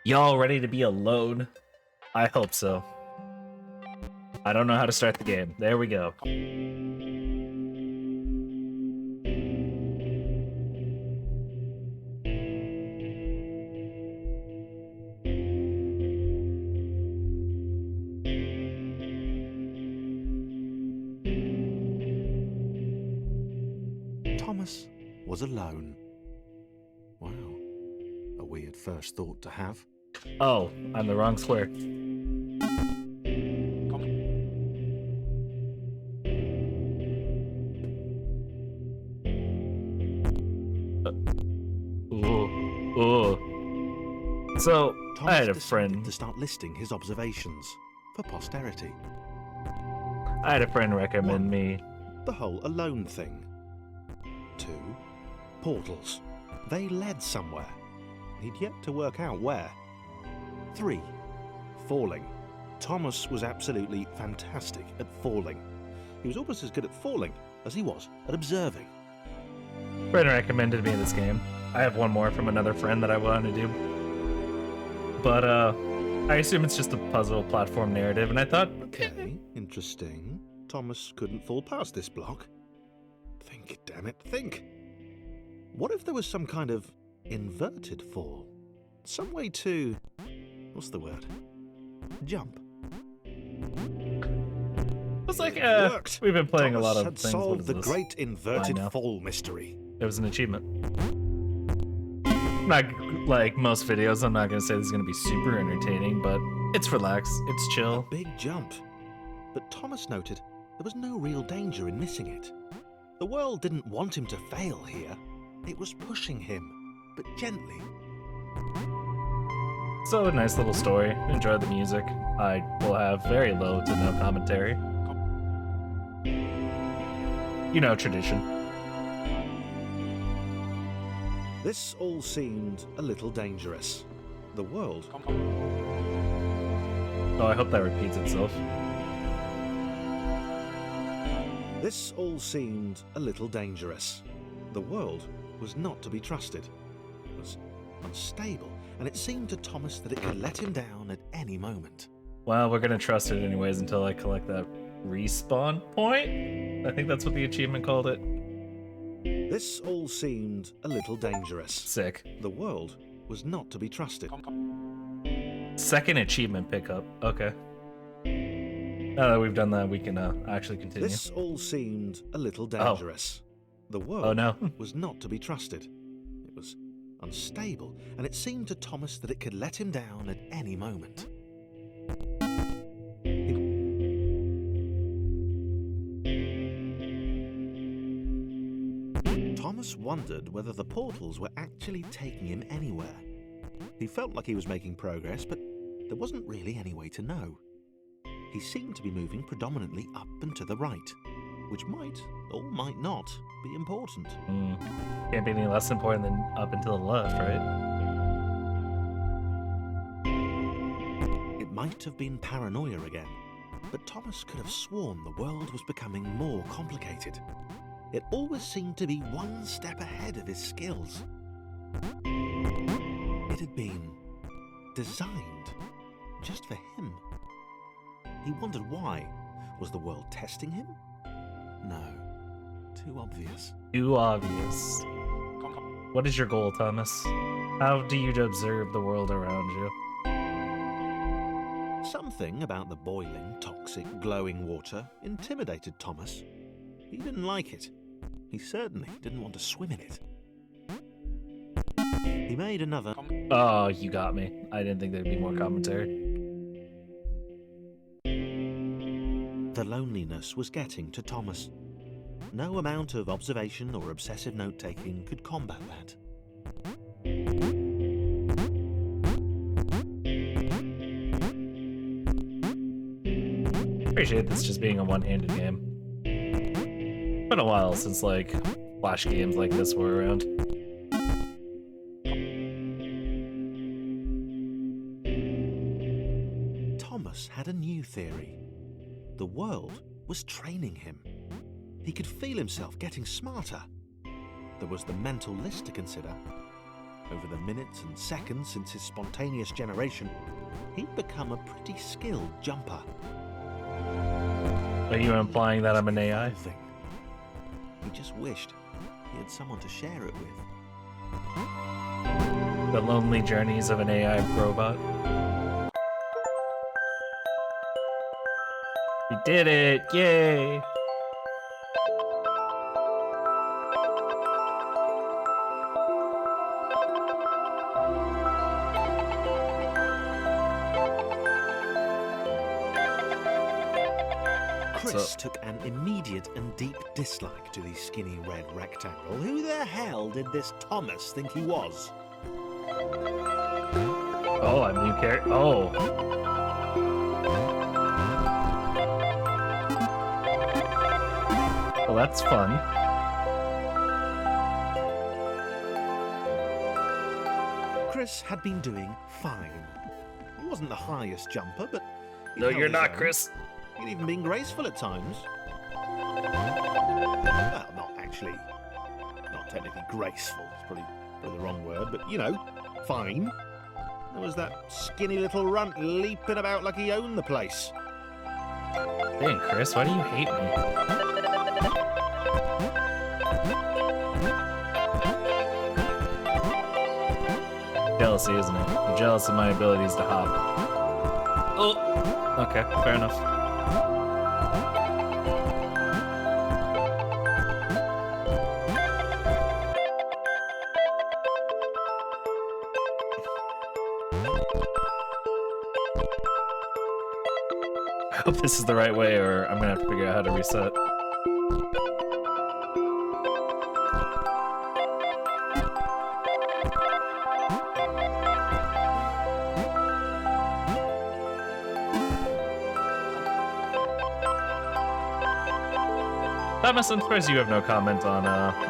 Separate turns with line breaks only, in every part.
Y'all ready to be alone? I hope so. I don't know how to start the game. There we go.
Thomas was alone. Wow, a weird first thought to have.
Oh, I'm the wrong square. So,
Thomas
I had a
decided
friend.
to start listing his observations for posterity.
I had a friend recommend
One.
me.
The whole alone thing. 2. Portals. They led somewhere. He'd yet to work out where. 3. Falling. Thomas was absolutely fantastic at falling. He was almost as good at falling as he was at observing.
Friend recommended me this game. I have one more from another friend that I want to do. But, I assume it's just a puzzle platform narrative, and I thought,
Okay, interesting. Thomas couldn't fall past this block. Think, damn it, think. What if there was some kind of inverted fall? Some way to... what's the word? Jump.
it's like,
Worked.
we've been playing
Thomas
a lot of
had
things. What
solved
is
the
this?
great inverted
Why now?
fall mystery.
It was an achievement. Not like most videos, I'm not gonna say this is gonna be super entertaining, but it's relaxed, it's
A
chill.
big jump. But Thomas noted there was no real danger in missing it. The world didn't want him to fail here. It was pushing him, but gently.
So a nice little story. Enjoy the music. I will have very low to no commentary. You know, tradition.
This all seemed a little dangerous. The world
Oh, I hope that repeats itself.
This all seemed a little dangerous. The world was not to be trusted. It was unstable, and it seemed to Thomas that it could let him down at any moment.
Well, we're gonna trust it anyways until I collect that respawn point. I think that's what the achievement called it.
This all seemed a little dangerous.
Sick.
The world was not to be trusted.
Second achievement pickup. Okay. Now that we've done that, we can actually continue.
This all seemed a little dangerous. The world
Oh no.
was not to be trusted. It was unstable, and it seemed to Thomas that it could let him down at any moment. Thomas wondered whether the portals were actually taking him anywhere. He felt like he was making progress, but there wasn't really any way to know. He seemed to be moving predominantly up and to the right, which might, or might not, be important.
Can't be any less important than up and to the left, right?
It might have been paranoia again, but Thomas could have sworn the world was becoming more complicated. It always seemed to be one step ahead of his skills. It had been designed just for him. He wondered why. Was the world testing him? No. Too obvious.
Too obvious. What is your goal, Thomas? How do you observe the world around you?
Something about the boiling, toxic, glowing water intimidated Thomas. He didn't like it. He certainly didn't want to swim in it. He made another...
Oh, you got me. I didn't think there'd be more commentary.
The loneliness was getting to Thomas. No amount of observation or obsessive note-taking could combat that.
Appreciate this just being a one-handed game. Been a while since like flash games like this were around.
Thomas had a new theory. The world was training him. He could feel himself getting smarter. There was the mental list to consider. Over the minutes and seconds since his spontaneous generation, he'd become a pretty skilled jumper.
Are you implying that I'm an AI?
Thing. He just wished he had someone to share it with.
The lonely journeys of an AI robot. We did it! Yay!
Chris took an immediate and deep dislike to the skinny red rectangle. Who the hell did this Thomas think he was?
Oh, a new character. Oh. Well, that's fun.
Chris had been doing fine. He wasn't the highest jumper, but...
No, you're not, Chris.
He'd even been graceful at times. Well, not actually. Not technically graceful. It's probably the wrong word, but, you know, fine. There was that skinny little runt leaping about like he owned the place.
Dang, Chris, why do you hate me? Jealousy, isn't it? I'm jealous of my abilities to hop. Oh! Okay, fair enough. I hope this is the right way, or I'm gonna have to figure out how to reset. Thomas, I'm surprised you have no comment on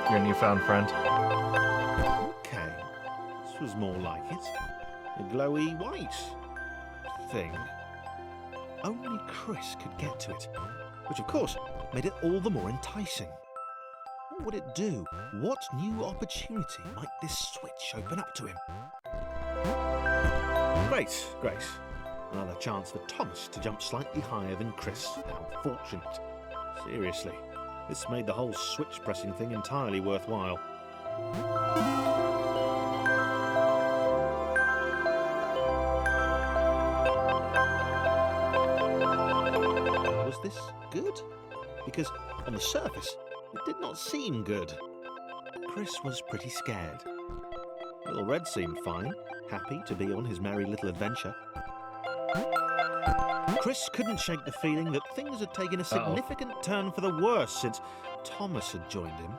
your newfound friend.
Okay, this was more like it. A glowy white thing. Only Chris could get to it, which of course made it all the more enticing. What would it do? What new opportunity might this switch open up to him? Great. Another chance for Thomas to jump slightly higher than Chris. How fortunate. Seriously, this made the whole switch pressing thing entirely worthwhile. Was this good? Because on the surface, it did not seem good. Chris was pretty scared. Little Red seemed fine, happy to be on his merry little adventure. Chris couldn't shake the feeling that things had taken a significant turn for the worse since Thomas had joined him.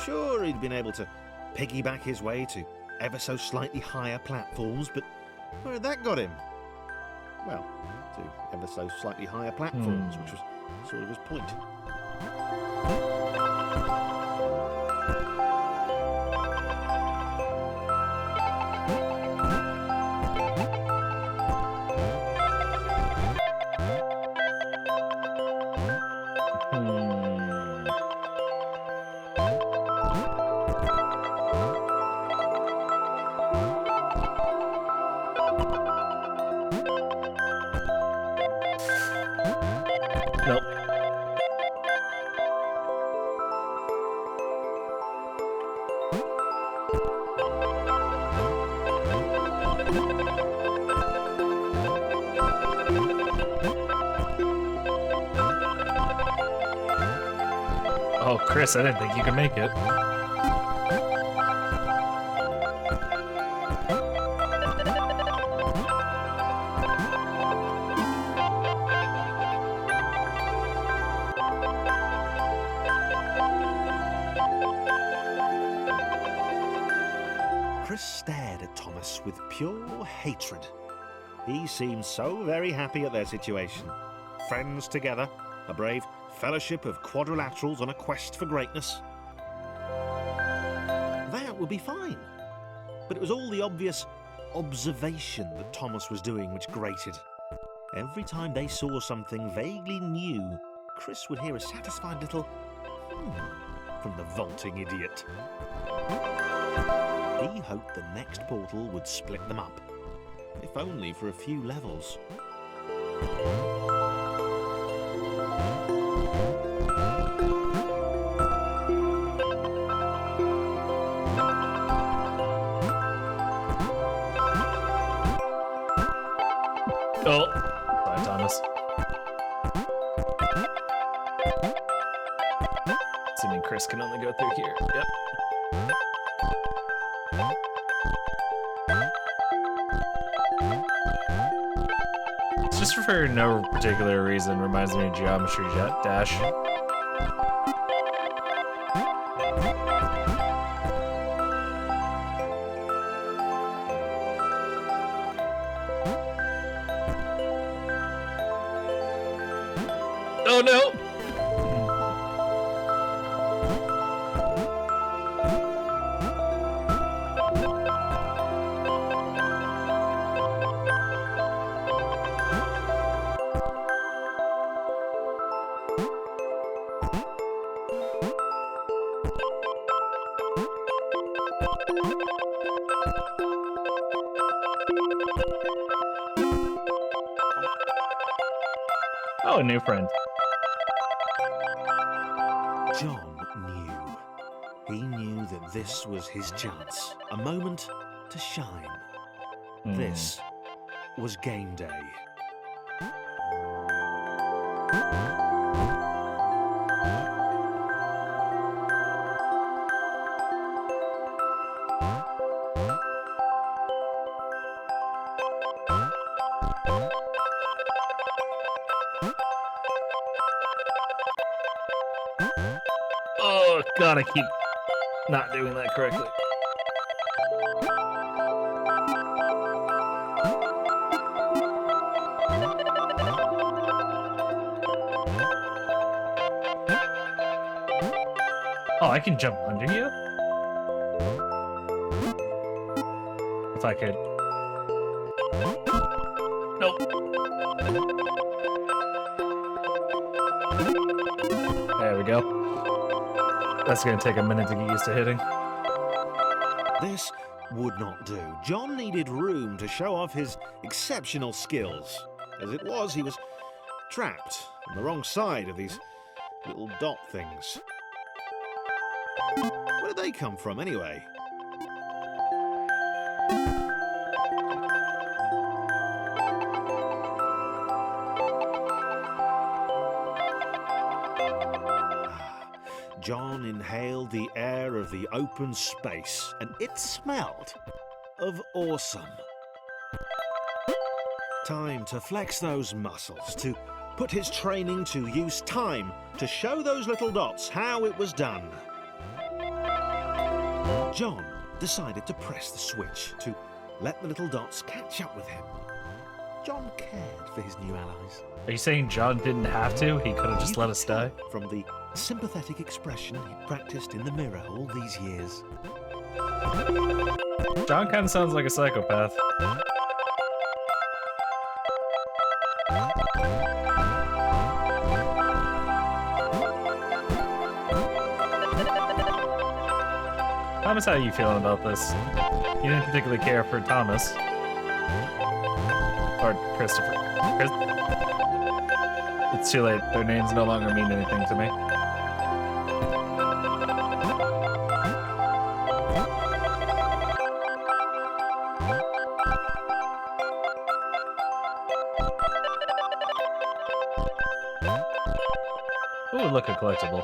Sure, he'd been able to piggyback his way to ever so slightly higher platforms, but where had that got him? Well, to ever so slightly higher platforms, which was sort of his point.
Nope. Oh, Chris, I didn't think you could make it.
Chris stared at Thomas with pure hatred. He seemed so very happy at their situation. Friends together, a brave fellowship of quadrilaterals on a quest for greatness. That would be fine. But it was all the obvious observation that Thomas was doing which grated. Every time they saw something vaguely new, Chris would hear a satisfied little from the vaulting idiot. He hoped the next portal would split them up, if only for a few levels.
Oh, sorry, Thomas. Assuming Chris can only go through here. Yep. It's just for no particular reason. Reminds me of Geometry Dash. Oh no! Oh, a new friend.
John knew. He knew that this was his chance. A moment to shine. This was game day.
Oh, God, I keep not doing that correctly. Oh, I can jump under you? If I could. Nope. There we go. That's gonna take a minute to get used to hitting.
This would not do. John needed room to show off his exceptional skills. As it was, he was trapped on the wrong side of these little dot things. Where did they come from, anyway? John inhaled the air of the open space, and it smelled of awesome. Time to flex those muscles, to put his training to use, time to show those little dots how it was done. John decided to press the switch, to let the little dots catch up with him. John cared for his new allies.
Are you saying John didn't have to? He could have just let us die?
From the sympathetic expression he practiced in the mirror all these years.
John kind of sounds like a psychopath. Thomas, how are you feeling about this? You didn't particularly care for Thomas. Or Christopher. It's too late. Their names no longer mean anything to me. Ooh, look, a collectible.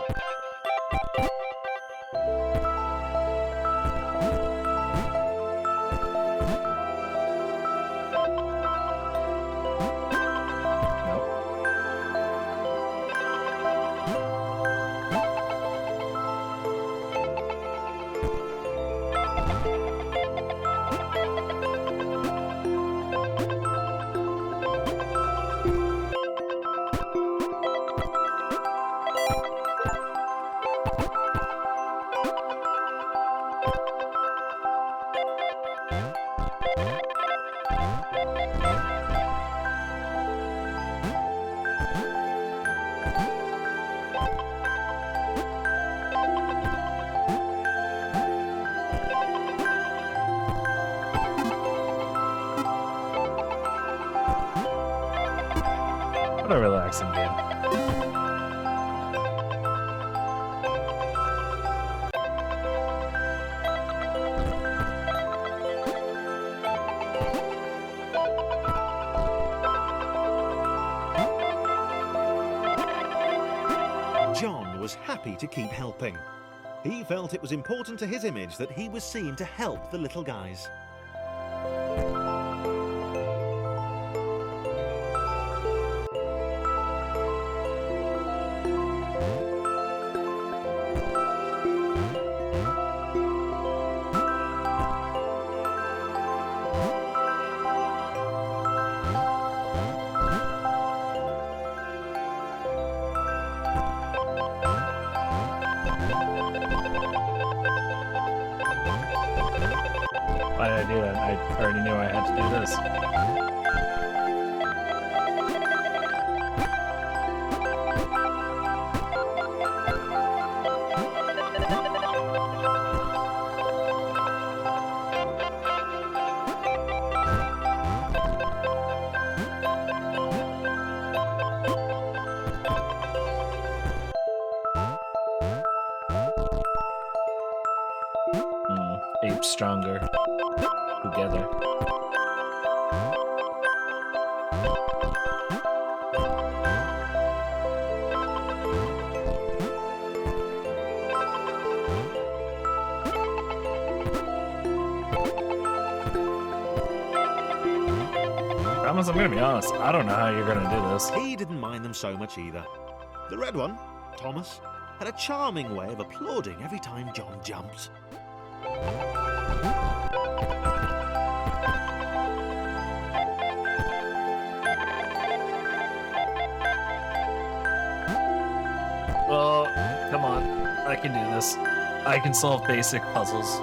What a relaxing game.
John was happy to keep helping. He felt it was important to his image that he was seen to help the little guys.
Why did I do that? I already knew I had to do this. Ape stronger together. Thomas, I'm gonna be honest, I don't know how you're gonna do this.
He didn't mind them so much either. The red one, Thomas, had a charming way of applauding every time John jumped.
Oh, come on. I can do this. I can solve basic puzzles.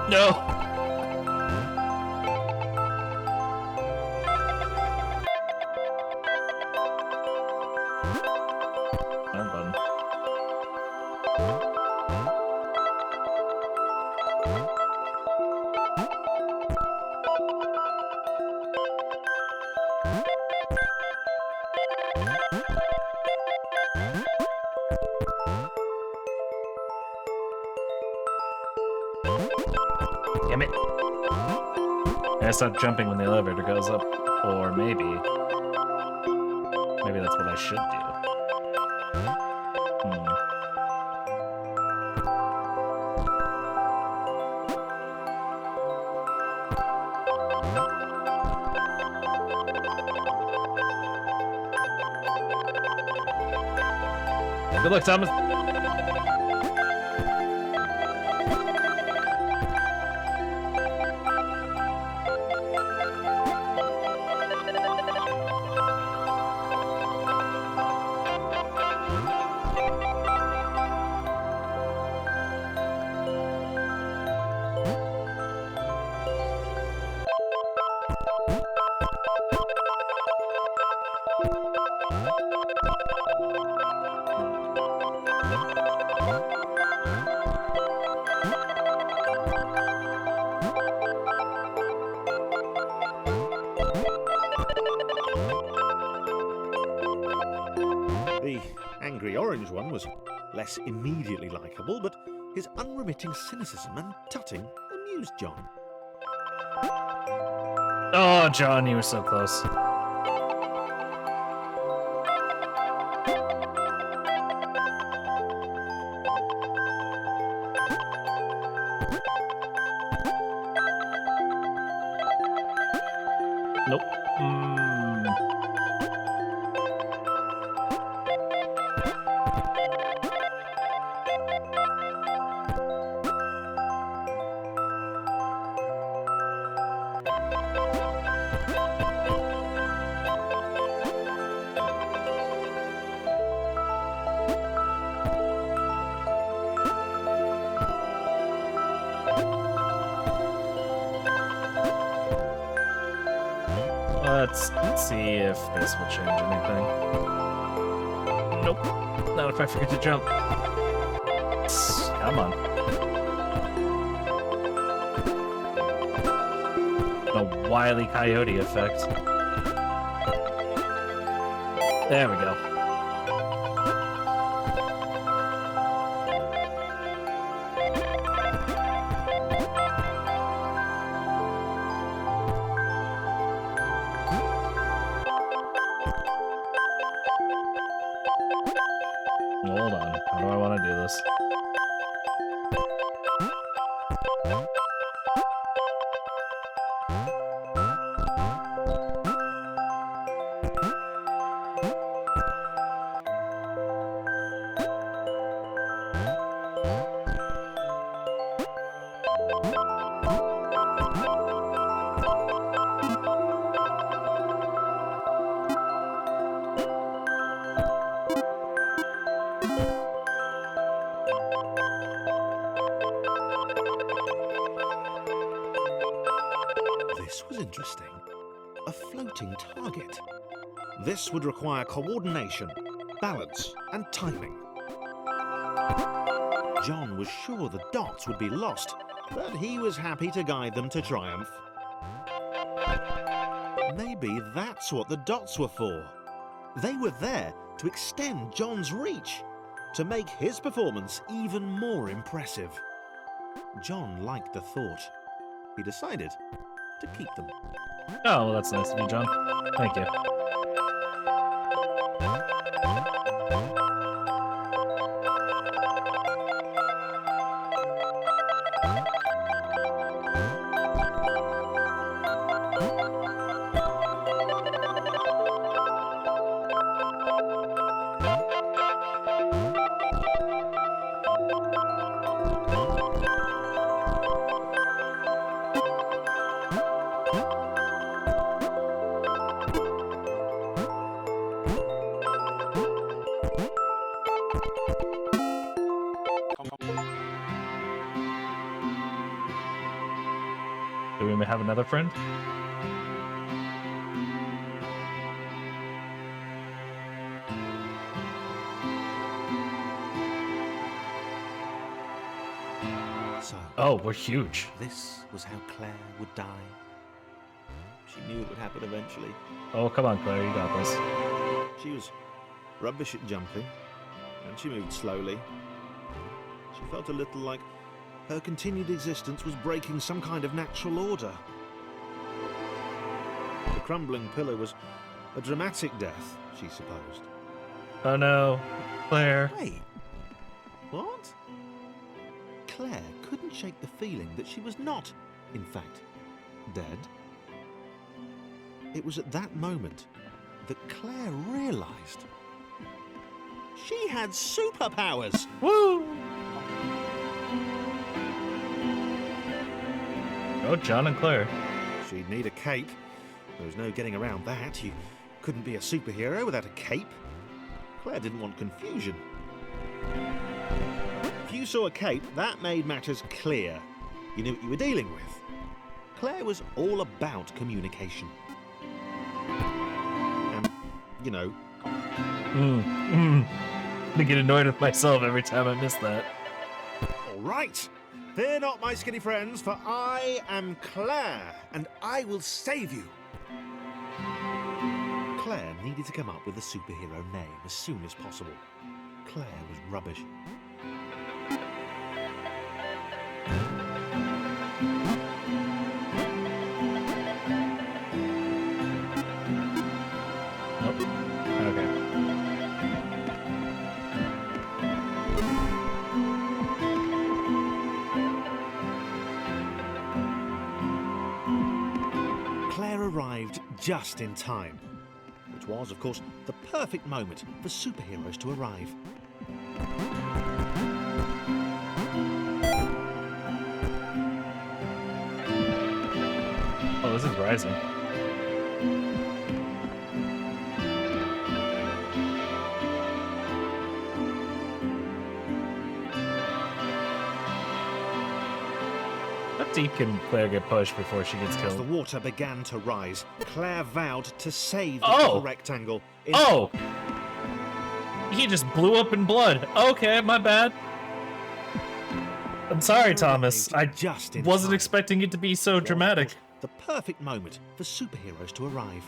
No! Wrong button. Damn it. I stop jumping when the elevator goes up. Or maybe that's what I should do. Good luck, Thomas.
The angry orange one was less immediately likeable, but his unremitting cynicism and tutting amused John.
Oh, John, you were so close. Nope. Let's see if this will change anything. Nope. Not if I forget to jump. Come on. No Wile E. Coyote effect. There we go. Hold on. How do I want to do this?
This was interesting. A floating target. This would require coordination, balance, and timing. John was sure the dots would be lost, but he was happy to guide them to triumph. Maybe that's what the dots were for. They were there to extend John's reach, to make his performance even more impressive. John liked the thought. He decided to keep them.
Oh, well, that's nice of you, John. Thank you. Do we have another friend?
So,
Oh, we're huge.
this was how Claire would die. She knew it would happen eventually.
Oh, come on, Claire, you got this.
She was rubbish at jumping, and she moved slowly. She felt a little like her continued existence was breaking some kind of natural order. The crumbling pillar was a dramatic death, she supposed.
Oh no, Claire.
Wait, what? Claire couldn't shake the feeling that she was not, in fact, dead. It was at that moment that Claire realised she had superpowers.
Woo! Oh, John and Claire.
She'd need a cape. There was no getting around that. You couldn't be a superhero without a cape. Claire didn't want confusion. If you saw a cape, that made matters clear. You knew what you were dealing with. Claire was all about communication. And, you know,
I get annoyed with myself every time I miss that.
all right. Fear not, my skinny friends, for I am Claire, and I will save you. Claire needed to come up with a superhero name as soon as possible. Claire was rubbish.
Nope. Okay.
Claire arrived just in time, which was, of course, the perfect moment for superheroes to arrive.
Oh, this is rising. How deep can Claire get pushed before she gets
As the
killed?
water began to rise, Claire vowed to save the
Oh!
little rectangle.
Oh! He just blew up in blood. Okay, my bad. I'm sorry, Thomas. I
Just in
wasn't
time.
expecting it to be so dramatic.
the perfect moment for superheroes to arrive.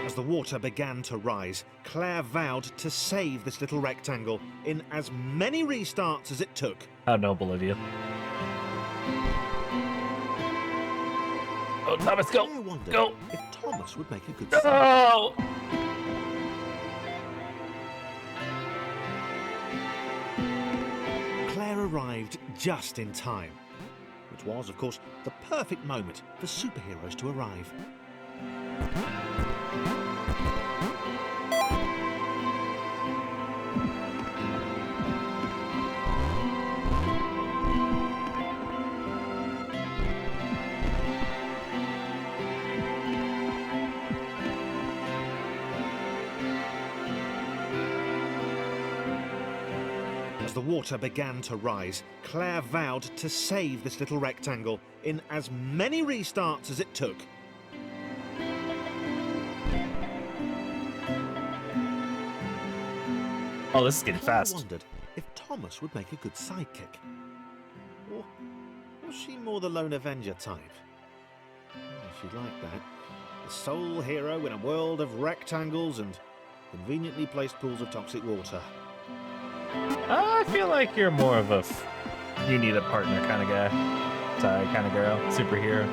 As the water began to rise, Claire vowed to save this little rectangle in as many restarts as it took.
How noble of you. Oh, Thomas, go!
Claire wondered
Go!
if Thomas would make a good
No!
Claire arrived just in time, which was, of course, the perfect moment for superheroes to arrive. As the water began to rise, Claire vowed to save this little rectangle in as many restarts as it took.
Oh, this is getting
Claire
fast.
wondered if Thomas would make a good sidekick. Or was she more the lone Avenger type? She'd like that. The sole hero in a world of rectangles and conveniently placed pools of toxic water.
I feel like you're more of a you need a partner kind of guy. Kind of girl. Superhero.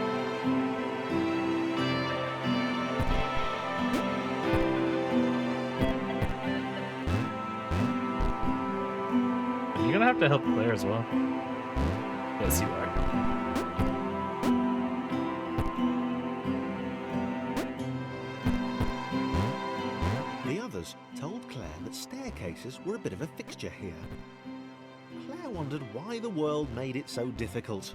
You're gonna have to help Claire as well. Yes, you are.
The others told Claire that staircases were a bit of a fixture here. Claire wondered why the world made it so difficult.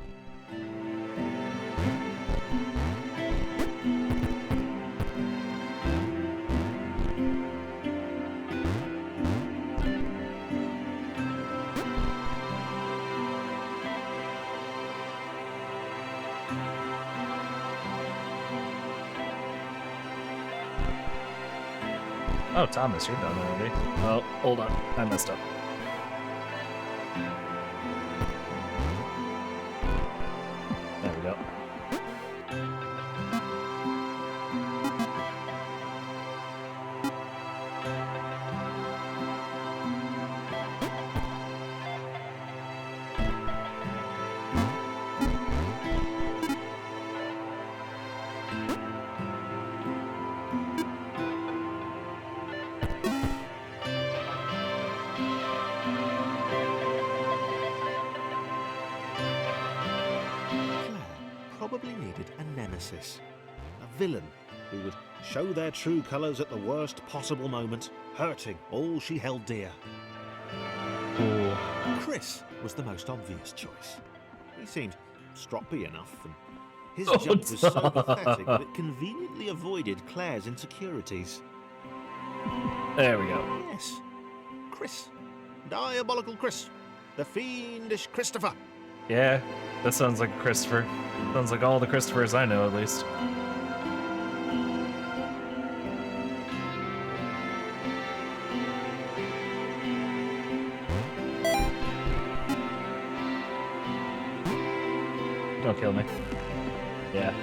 Oh, Thomas, you're done already. Oh, hold on. I messed up. There we go.
Probably needed a nemesis, a villain who would show their true colours at the worst possible moment, hurting all she held dear.
Cool.
Chris was the most obvious choice. He seemed stroppy enough, and his
Oh,
jump was so
Tom.
pathetic that it conveniently avoided Claire's insecurities.
There we go.
Yes, Chris. Diabolical Chris. The fiendish Christopher.
Yeah, that sounds like Christopher. Sounds like all the Christophers I know, at least. Don't kill me. Yeah.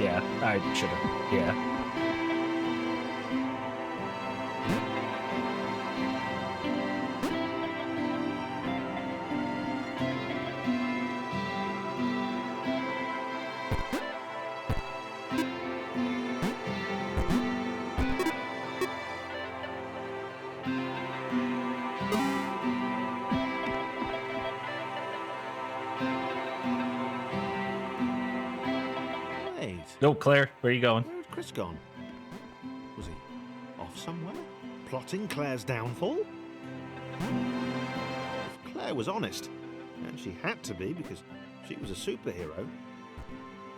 Yeah, I should've. Yeah.
Wait,
No, Claire, where are you going?
where had Chris gone? Was he off somewhere? Plotting Claire's downfall? If Claire was honest, and she had to be because she was a superhero,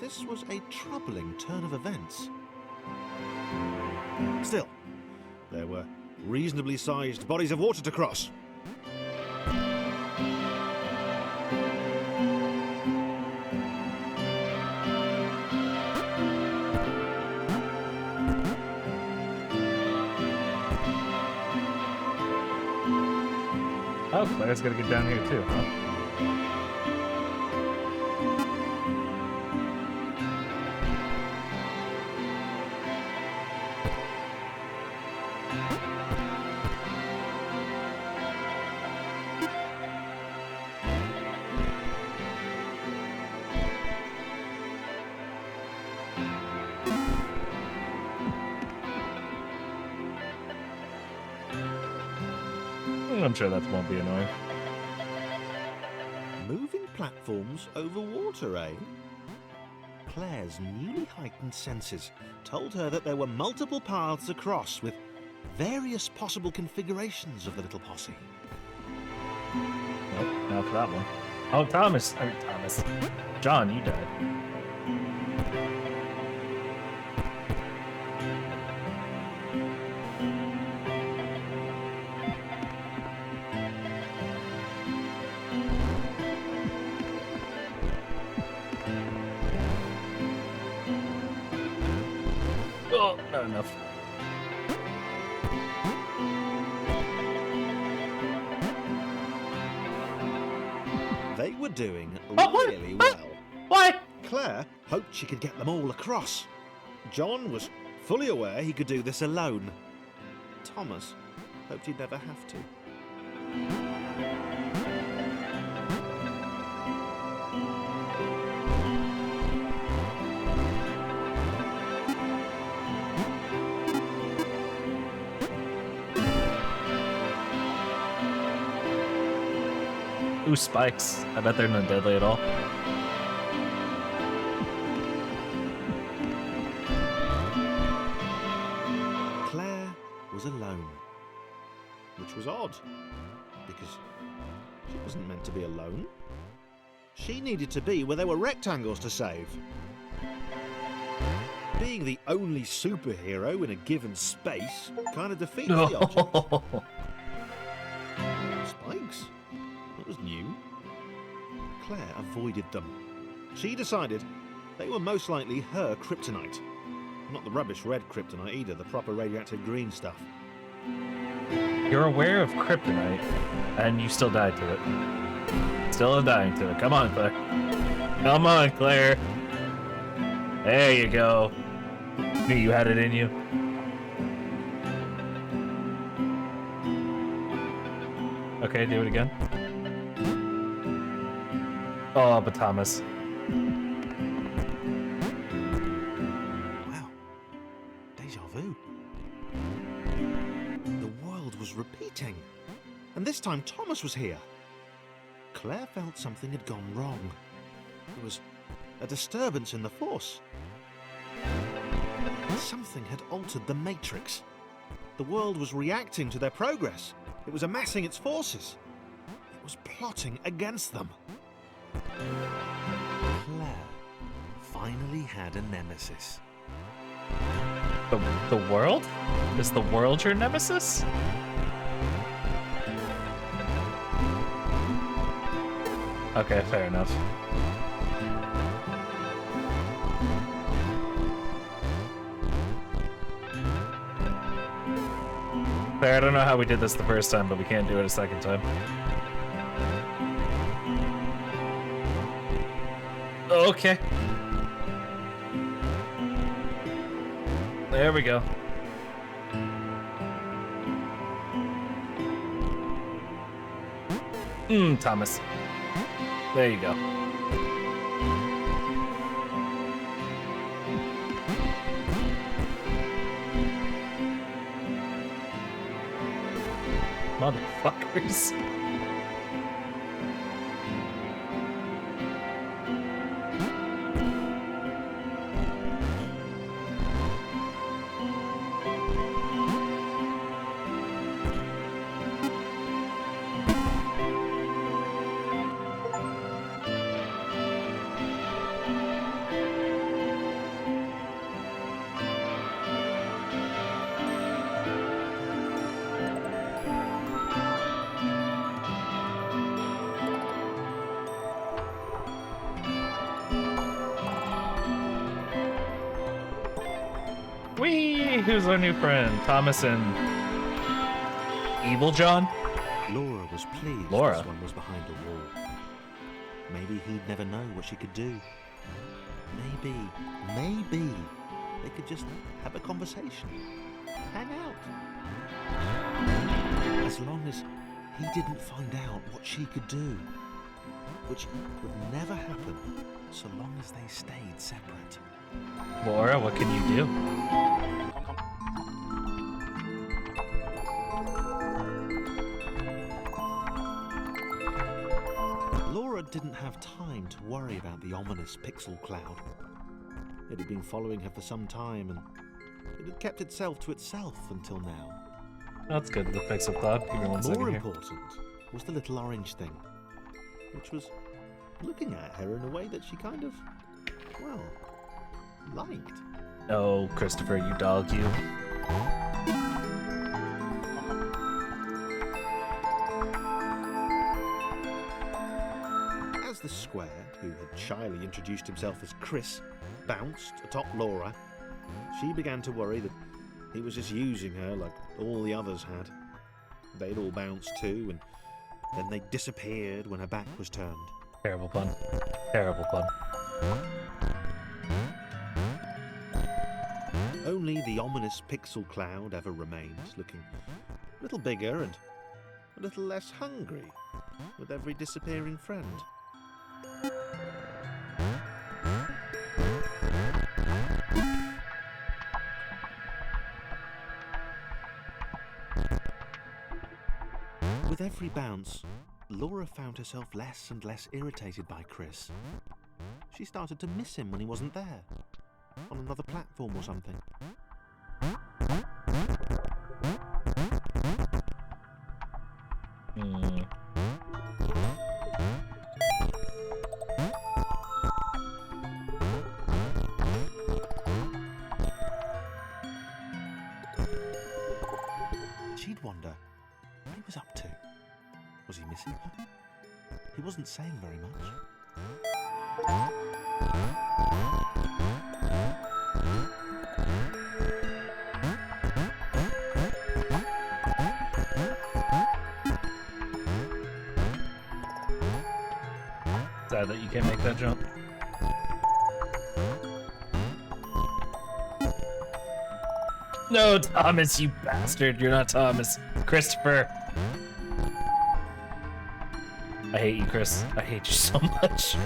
this was a troubling turn of events. Still, there were reasonably sized bodies of water to cross.
Oh, Claire's gonna get down here too, huh? I'm sure that won't be annoying.
Moving platforms over water, eh? Claire's newly heightened senses told her that there were multiple paths across with various possible configurations of the little posse.
Nope, not for that one. Oh, Thomas. John, you died. Oh, not enough.
They were doing
what?
really well.
Why?
Claire hoped she could get them all across. John was fully aware he could do this alone. Thomas hoped he'd never have to.
Ooh, spikes. I bet they're not deadly at all.
Claire was alone, which was odd, because she wasn't meant to be alone. She needed to be where there were rectangles to save. Being the only superhero in a given space kind of defeats the object. Spikes? That was new. Claire avoided them. She decided they were most likely her kryptonite. Not the rubbish red kryptonite either, the proper radioactive green stuff.
You're aware of kryptonite, and you still died to it. Still dying to it. Come on, Claire. Come on, Claire. There you go. Knew you had it in you. Okay, do it again. Oh, but Thomas.
Wow. Deja vu. The world was repeating. And this time Thomas was here. Claire felt something had gone wrong. There was a disturbance in the Force. Something had altered the Matrix. The world was reacting to their progress. It was amassing its forces. It was plotting against them. Claire finally had a nemesis.
The world? Is the world your nemesis? Okay, fair enough. Fair, I don't know how we did this the first time, but we can't do it a second time. Okay. There we go. Thomas. There you go. Motherfuckers. Whee! Who's our new friend? Thomas and Evil John?
Laura was pleased
Laura?
this one was behind a wall. Maybe he'd never know what she could do. Maybe they could just have a conversation, hang out. As long as he didn't find out what she could do, which would never happen so long as they stayed separate.
Laura, what can you do?
Laura didn't have time to worry about the ominous pixel cloud. It had been following her for some time, and it had kept itself to itself until now.
That's good, the pixel cloud. Give me one second
More
here.
important was the little orange thing, which was looking at her in a way that she kind of, well, liked.
Oh, Christopher, you dog, you.
As the square, who had shyly introduced himself as Chris, bounced atop Laura, she began to worry that he was just using her like all the others had. They'd all bounced too, and then they disappeared when her back was turned.
Terrible pun. Terrible pun.
Only the ominous pixel cloud ever remained, looking a little bigger and a little less hungry with every disappearing friend. With every bounce, Laura found herself less and less irritated by Chris. She started to miss him when he wasn't there, on another platform or something. She'd wonder what he was up to. Was he missing her? He wasn't saying very much.
Sad that you can't make that jump. No, Thomas, you bastard. You're not Thomas. Christopher. I hate you, Chris. I hate you so much.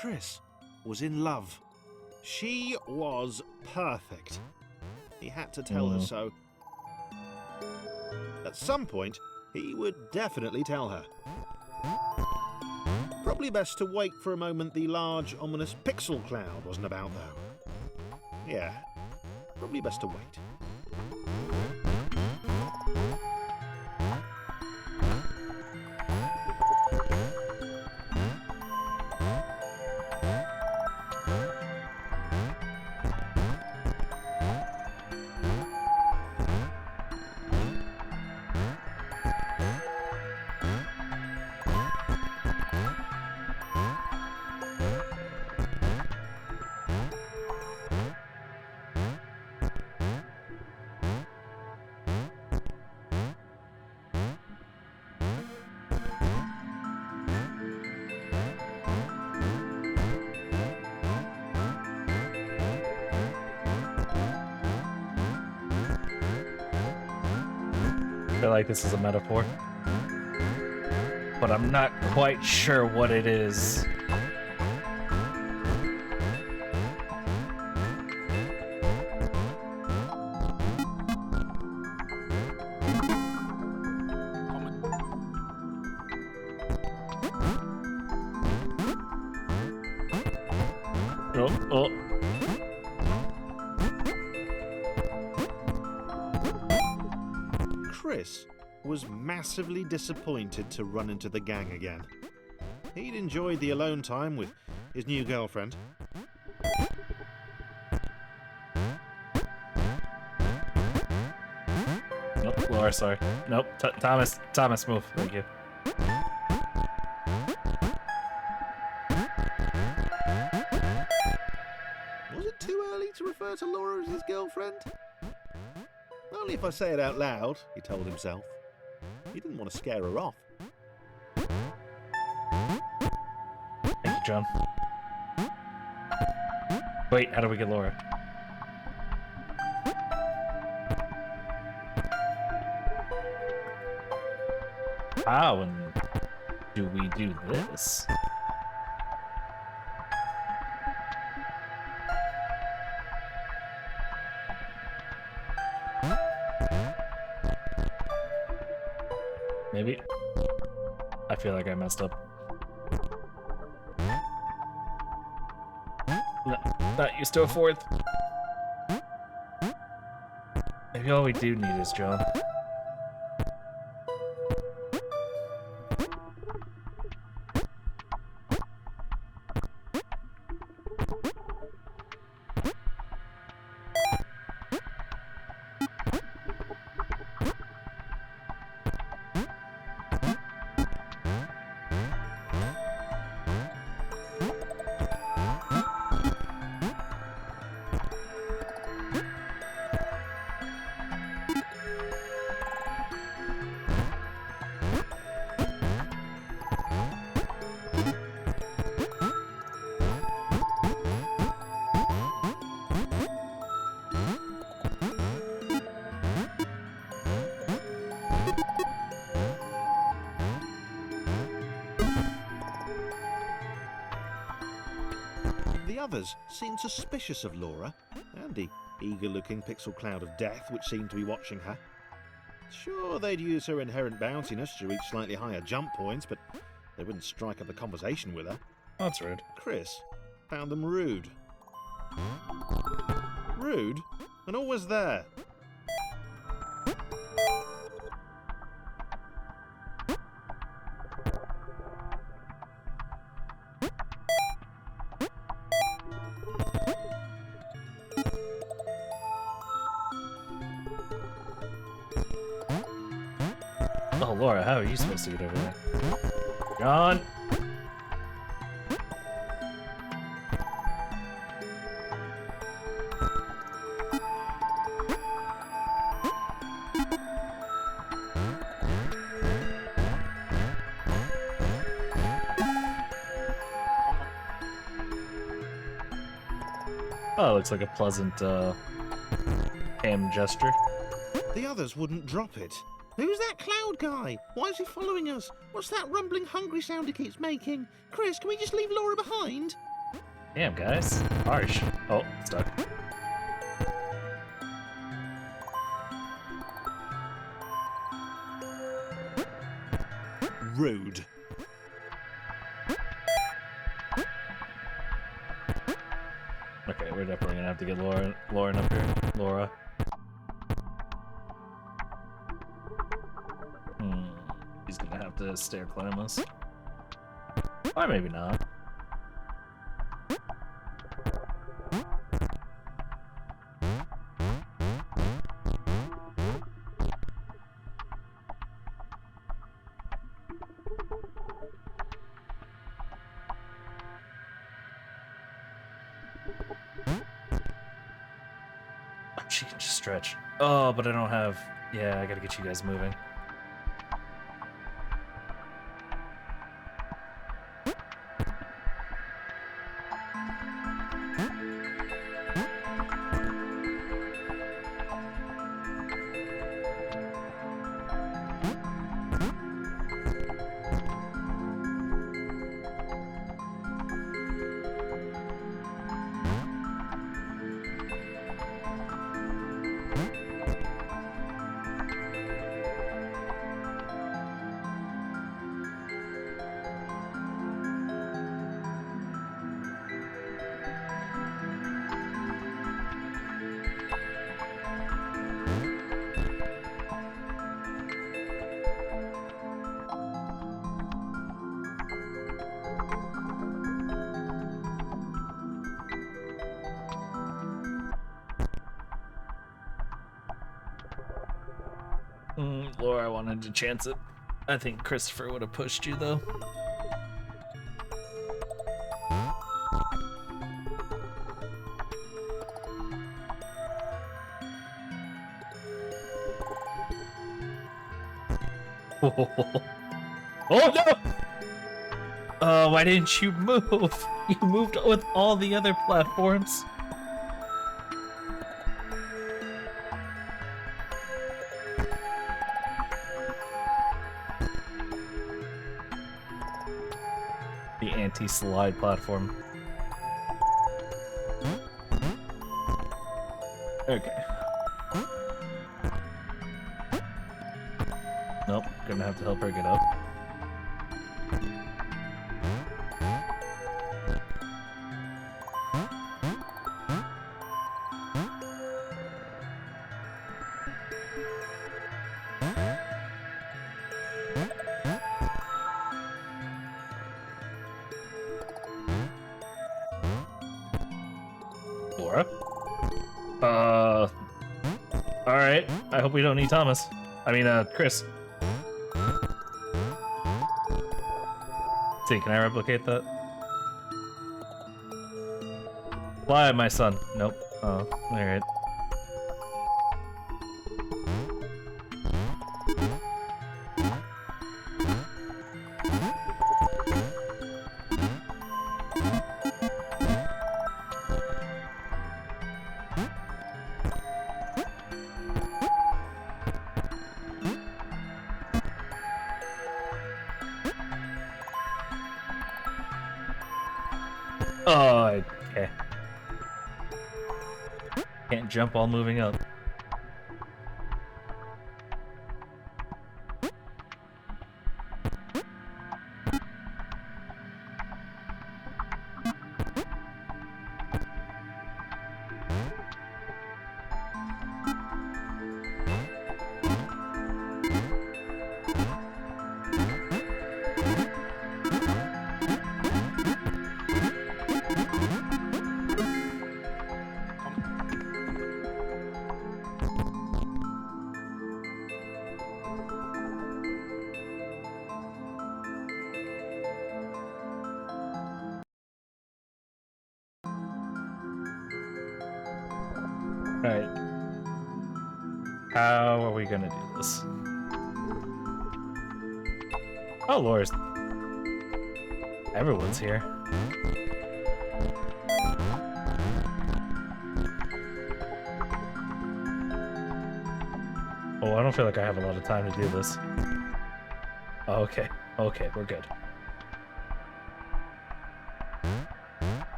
Chris was in love. She was perfect. He had to tell her so. At some point, he would definitely tell her. Probably best to wait for a moment the large, ominous pixel cloud wasn't about, though. Yeah, probably best to wait.
I feel like this is a metaphor, but I'm not quite sure what it is. Oh.
Chris was massively disappointed to run into the gang again. He'd enjoyed the alone time with his new girlfriend.
Nope, Laura, sorry. Nope, Thomas, move. Thank you.
Was it too early to refer to Laura as his girlfriend? Only if I say it out loud, he told himself. He didn't want to scare her off.
Thank you, John. Wait, how do we get Laura? How and do we do this? Maybe? I feel like I messed up. No, not used to a fourth. Maybe all we do need is John.
The others seemed suspicious of Laura and the eager-looking pixel cloud of death which seemed to be watching her. Sure, they'd use her inherent bounciness to reach slightly higher jump points, but they wouldn't strike up a conversation with her.
That's rude.
Chris found them rude. Rude? And always there.
Oh, Laura, how are you supposed to get over there? John! Oh, looks like a pleasant, hand gesture.
The others wouldn't drop it. Who's that cloud guy? Why is he following us? What's that rumbling hungry sound he keeps making? Chris, can we just leave Laura behind?
Damn, guys. Harsh. Oh, stuck.
Rude.
Okay, we're definitely gonna have to get Lauren up here. Laura. He's gonna have to stair climb us. Or maybe not. Oh, she can just stretch. Oh, but I don't have... Yeah, I gotta get you guys moving. Laura, I wanted to chance it. I think Christopher would have pushed you, though. Oh no! Oh, why didn't you move? You moved with all the other platforms. The anti-slide platform. Okay. Nope, gonna have to help her get up. Laura? Alright. I hope we don't need Thomas. I mean, Chris. See, can I replicate that? Fly, my son. Nope. Oh, alright. Oh, okay. Can't jump while moving up. Alright. How are we gonna do this? Oh, Lord. Everyone's here. Oh, I don't feel like I have a lot of time to do this. Oh, okay. Okay, we're good.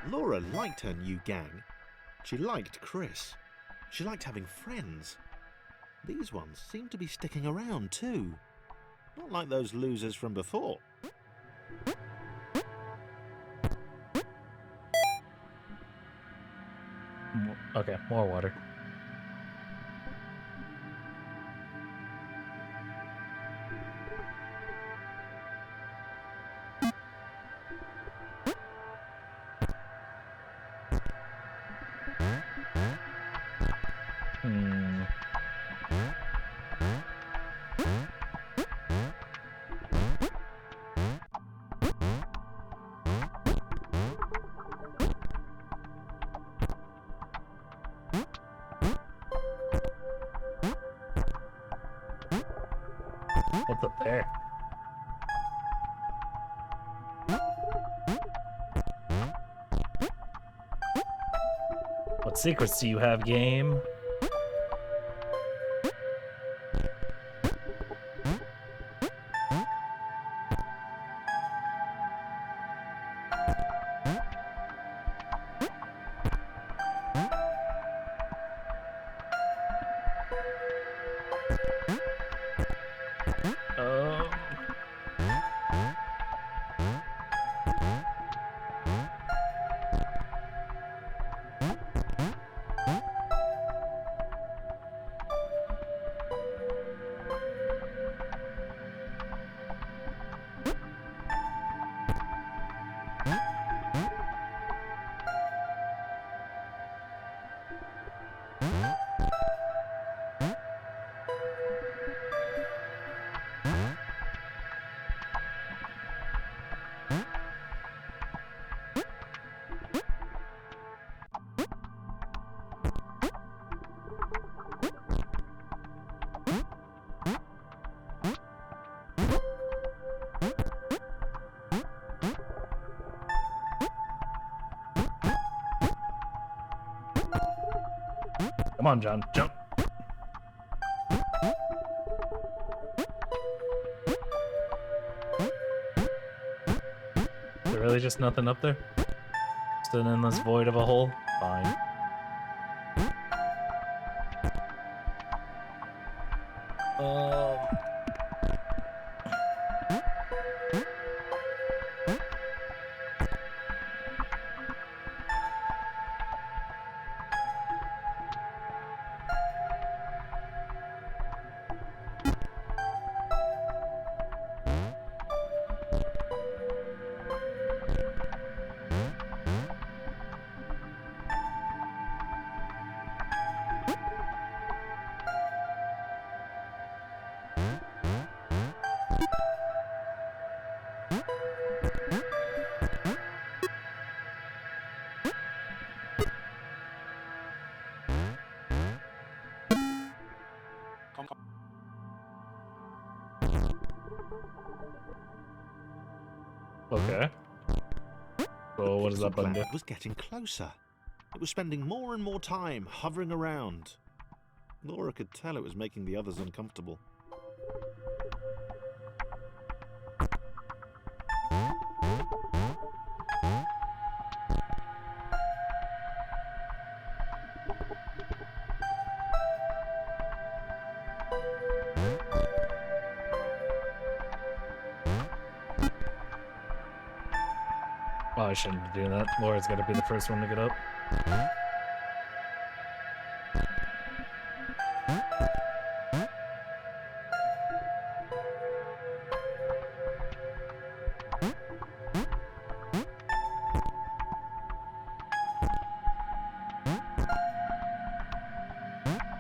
Laura liked her new gang. She liked Chris. She liked having friends. These ones seem to be sticking around too. Not like those losers from before.
Okay, more water. What's up there? What secrets do you have, game? Come on, John. Jump. Is there really just nothing up there? Just an endless void of a hole? Fine. Okay. So what does that button do?
It was getting closer. It was spending more and more time hovering around. Laura could tell it was making the others uncomfortable.
Oh, I shouldn't be doing that. Laura's got to be the first one to get up.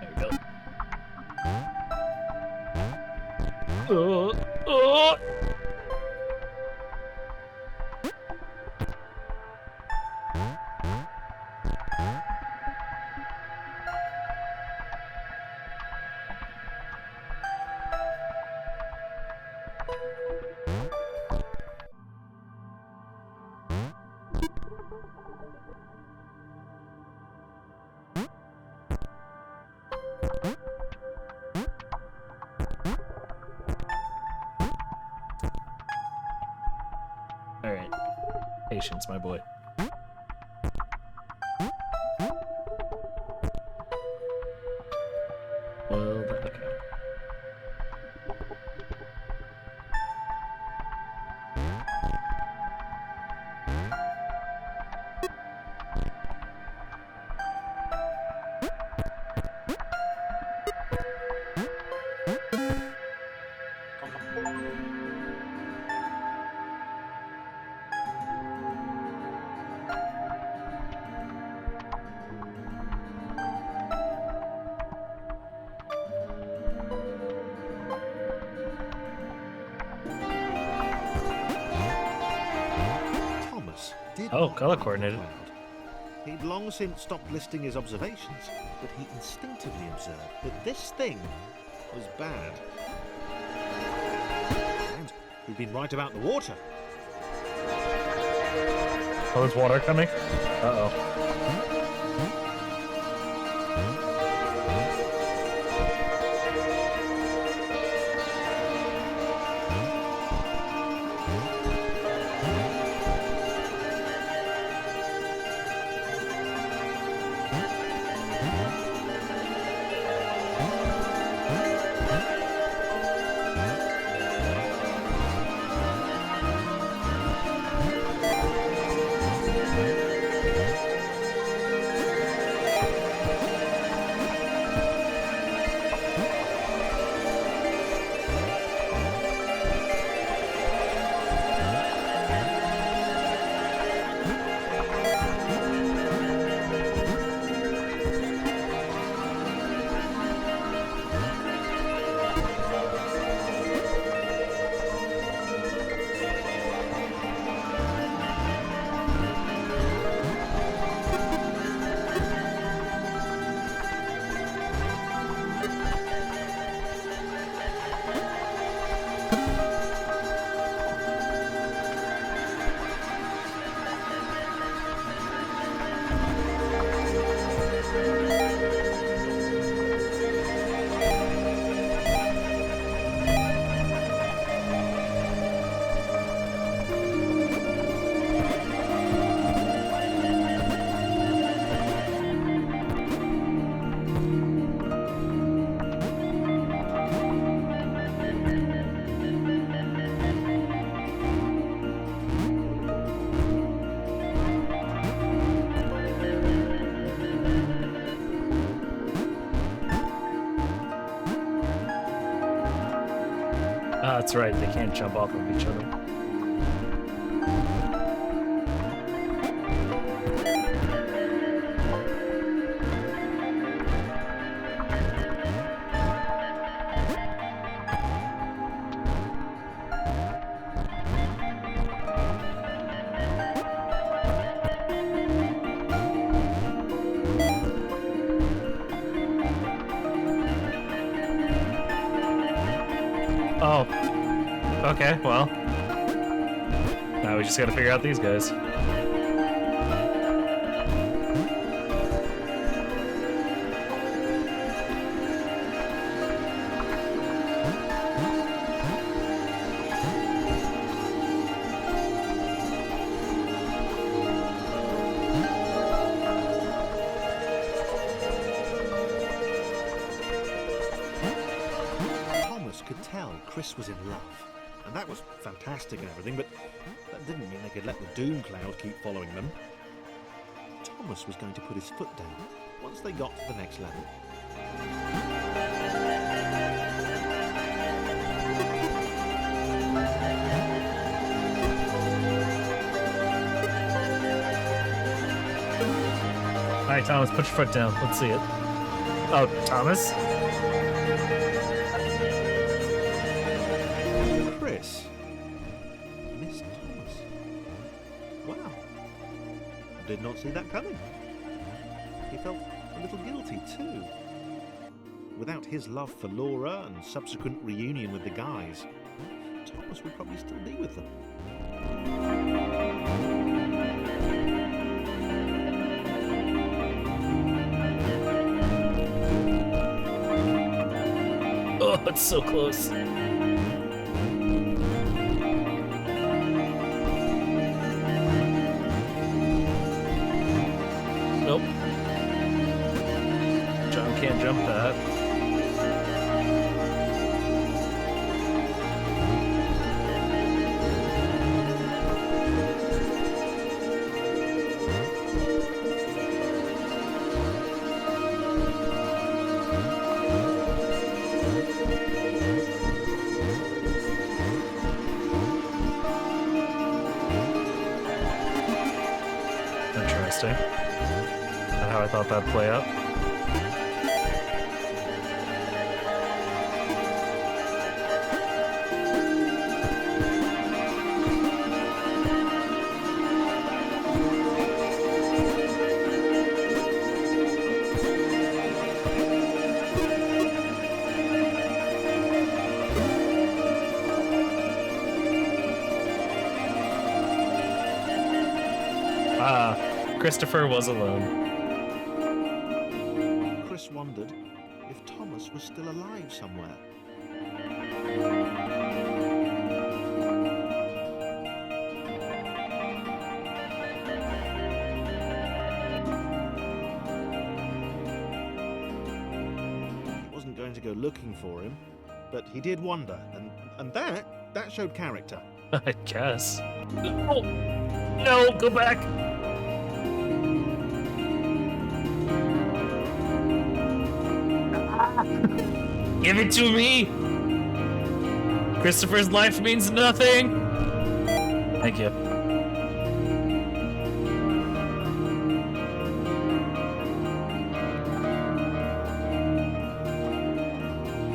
There we go. Alright. Patience, my boy. Well, okay. Oh, color coordinated.
He'd long since stopped listing his observations, but he instinctively observed that this thing was bad. And he'd been right about the water.
Oh, there's water coming? Uh-oh. That's right, they can't jump off of each other. Oh. Okay, well. Now we just gotta figure out these guys.
Thomas could tell Chris was in love, and that was fantastic and everything, but that didn't mean they could let the doom cloud keep following them. Thomas was going to put his foot down once they got to the next level.
Alright, Thomas, put your foot down. Let's see it. Oh, Thomas?
Chris missed Thomas. Wow. Did not see that coming. He felt a little guilty too. Without his love for Laura and subsequent reunion with the guys, Thomas would probably still be with them.
Oh, it's so close. Nope. John can't jump that. Interesting. Not how I thought that'd play out. Christopher was alone.
Chris wondered if Thomas was still alive somewhere. He wasn't going to go looking for him, but he did wonder, and that showed character.
I guess. Oh, no, go back. Give it to me! Christopher's life means nothing! Thank you.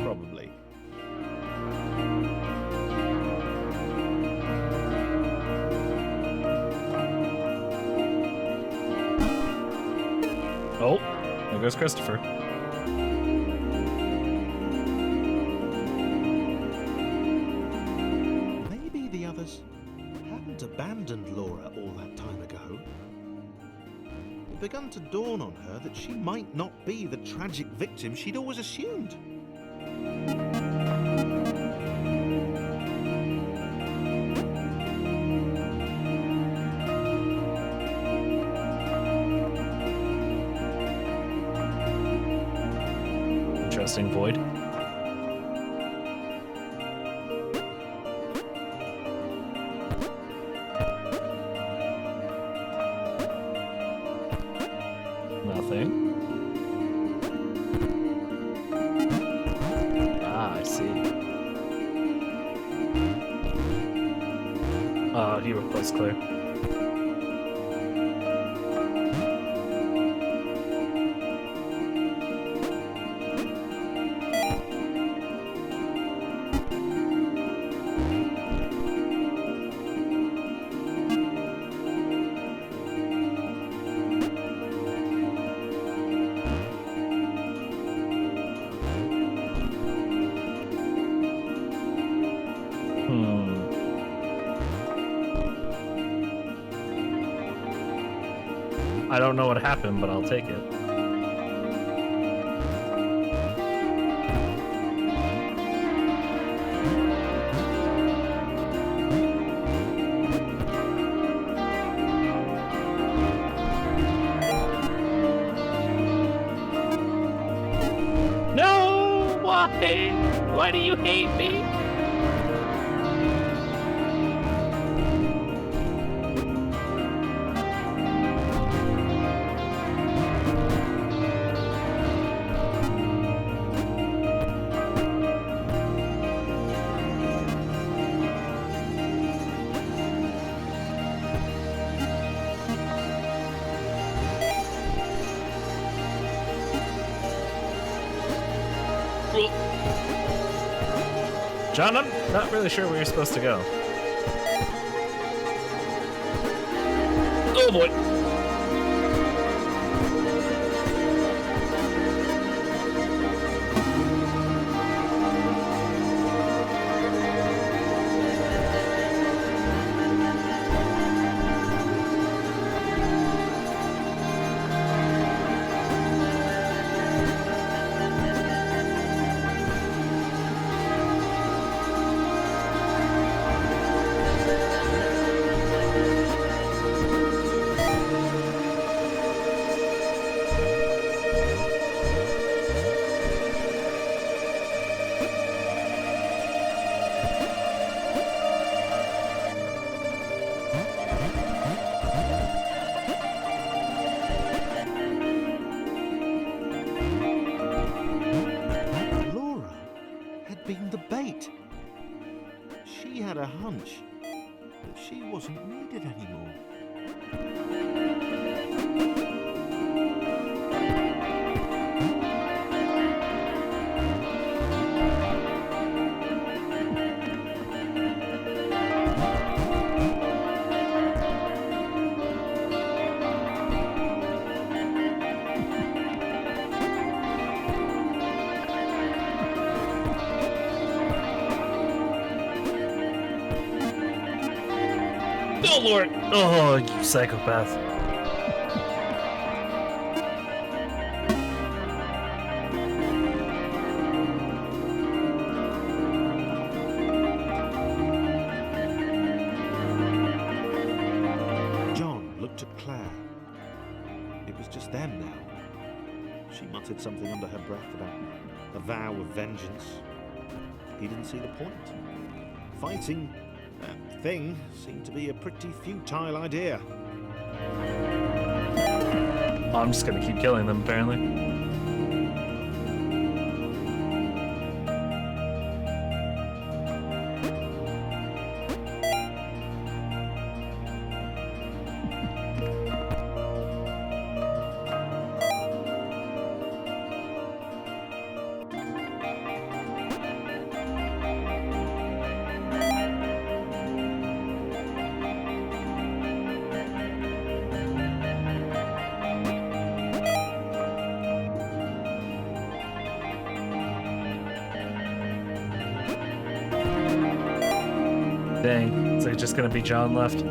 Probably.
Oh, there goes Christopher.
Abandoned Laura all that time ago. It began to dawn on her that she might not be the tragic victim she'd always assumed.
Interesting void. Nothing. Ah, I see. You were close, Claire. I don't know what happened, but I'll take it. No! Why? Why do you hate me? John, I'm not really sure where you're supposed to go. Oh boy.
Been the bait. She had a hunch that she wasn't needed anymore.
Oh Lord! Oh, you psychopath.
John looked at Claire. It was just them now. She muttered something under her breath about a vow of vengeance. He didn't see the point. Fighting that thing seemed to be a pretty futile idea.
I'm just gonna keep killing them, apparently. Dang, it's like just gonna be John left.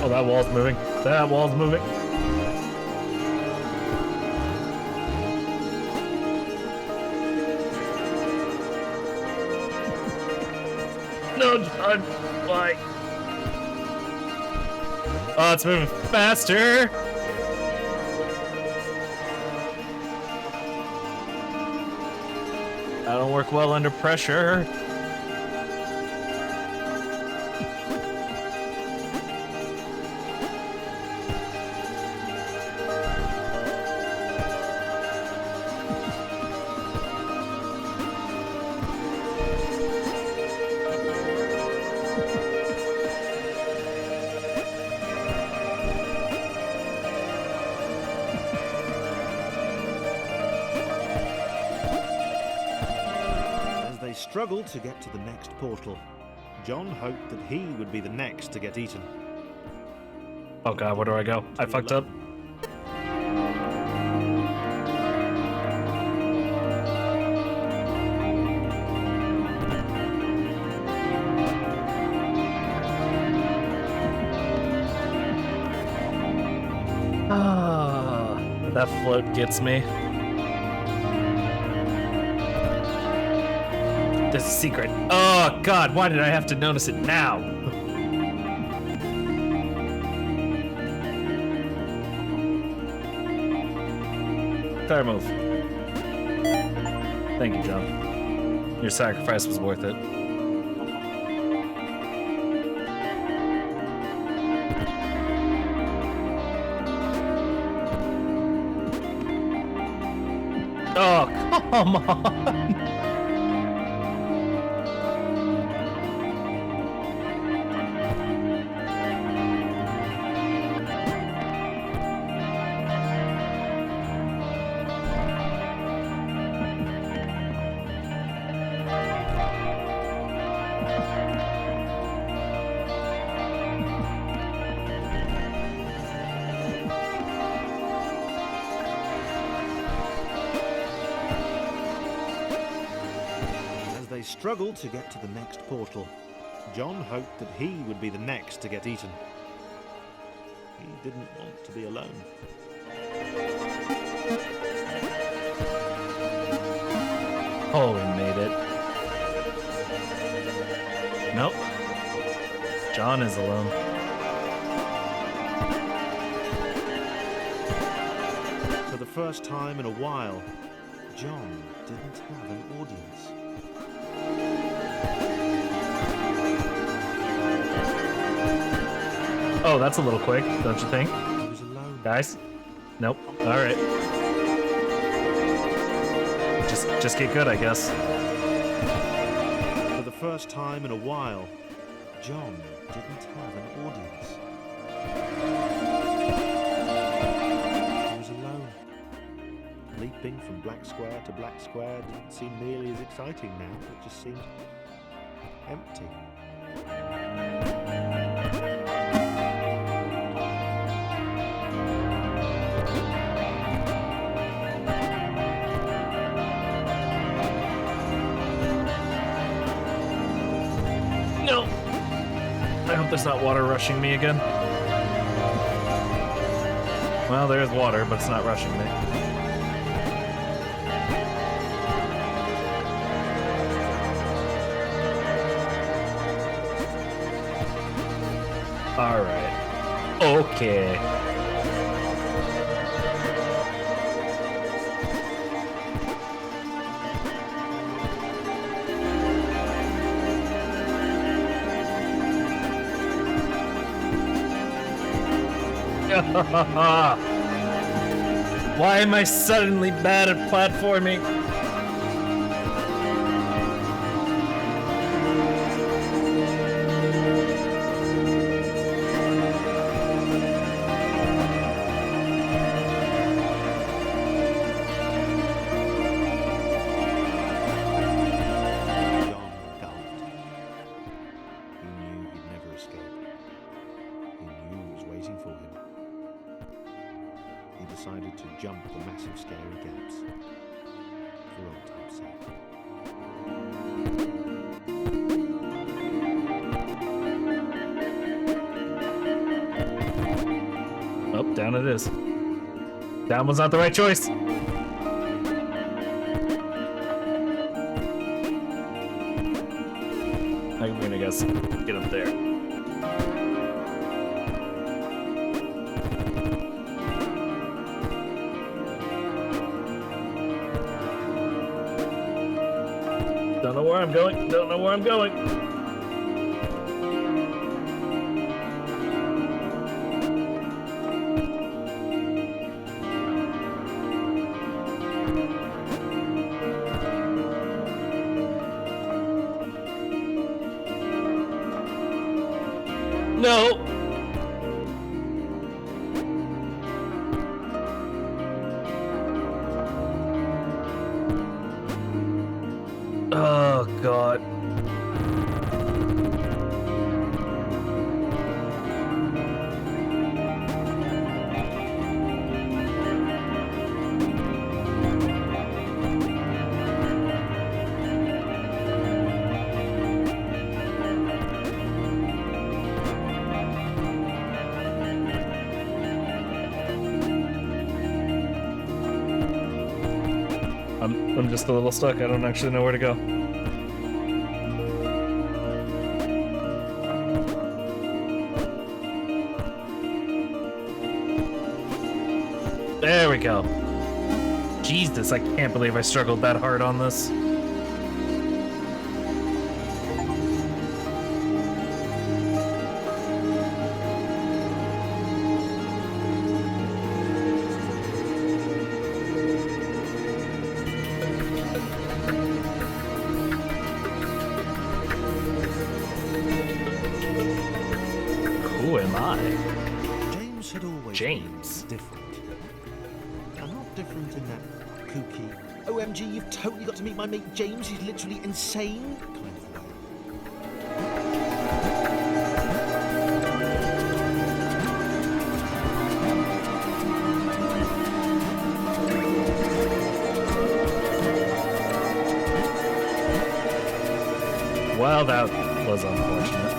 Oh, that wall's moving. That wall's moving. No, John, why? Oh, it's moving faster. I don't work well under pressure.
struggled to get to the next portal, John hoped that he would be the next to get eaten.
Oh god, where do I go? I fucked up. Ah, that float gets me. There's a secret. Oh god, why did I have to notice it now? Fair move. Thank you, John. Your sacrifice was worth it. Oh, come on!
They struggled to get to the next portal. John hoped that he would be the next to get eaten. He didn't want to be alone.
Oh, we made it. Nope. John is alone.
For the first time in a while, John didn't have an audience.
Oh, that's a little quick, don't you think?
He was alone.
Guys? Nope. Alright. Just get good, I guess.
For the first time in a while, John didn't have an audience. He was alone. Leaping from black square to black square didn't seem nearly as exciting now. It just seemed empty.
No! I hope there's not water rushing me again. Well, there's water, but it's not rushing me. Alright. Okay. Why am I suddenly bad at platforming?
John gulped. He knew he'd never escape. He knew it was waiting for him. He decided to jump the massive scary gaps. For old time's sake.
Oh, down it is. Down was not the right choice. I'm gonna guess get up there. Don't know where I'm going. Don't know where I'm going. No. Oh god. I'm just a little stuck. I don't actually know where to go. There we go. Jesus, I can't believe I struggled that hard on this. Who am I?
James had always
James.
been different. And not different in that kooky, OMG, you've totally got to meet my mate James, he's literally insane kind of way.
Well, that was unfortunate.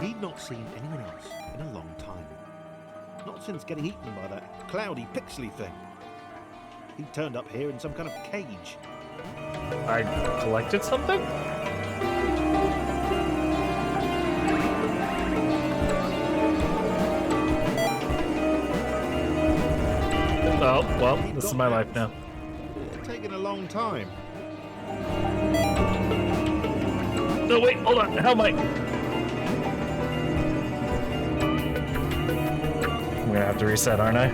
He'd not seen anyone else in a long time. Not since getting eaten by that cloudy, pixely thing. He turned up here in some kind of cage.
I collected something? Oh, well,
He'd
this is
got
my
out.
life now.
It's taken a long time.
No, wait, hold on. How am I? I'm gonna have to reset, aren't I?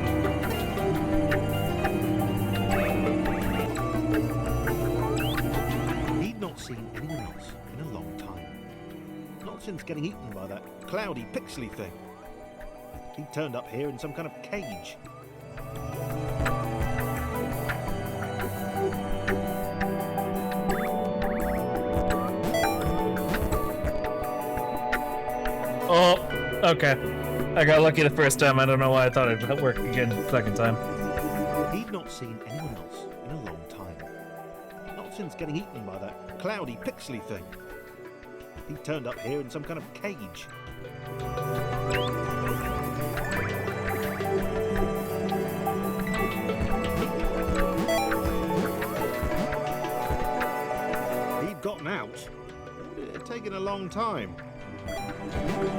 He'd not seen anyone else in a long time. Not since getting eaten by that cloudy, pixely thing. He turned up here in some kind of cage.
Oh, okay. I got lucky the first time. I don't know why I thought it'd work again the second time.
He'd not seen anyone else in a long time. Not since getting eaten by that cloudy, pixely thing. He turned up here in some kind of cage. He'd gotten out. It had taken a long time.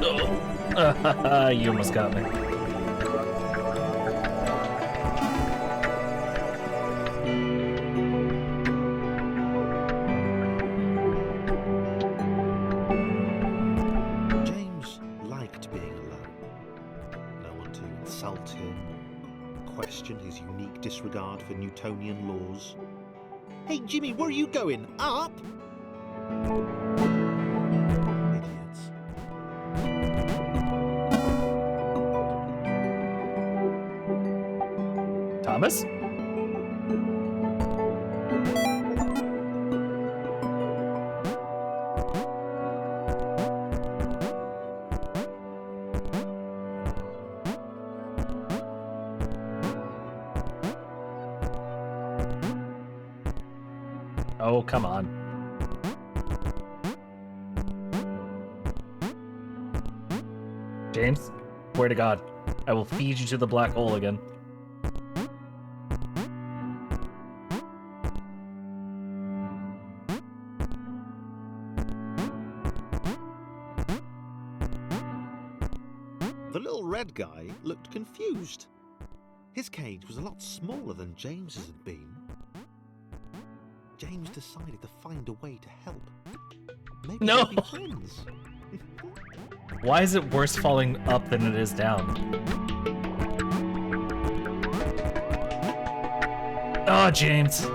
Oh. You almost got me.
James liked being alone. No one to insult him, question his unique disregard for Newtonian laws. Hey Jimmy, where are you going? Up? Idiots.
Thomas? Oh, come on. James, swear to God, I will feed you to the black hole again.
The little red guy looked confused. His cage was a lot smaller than James's had been. James decided to find a way to help. Maybe
No.
they'd be friends.
Why is it worse falling up than it is down? Oh, James.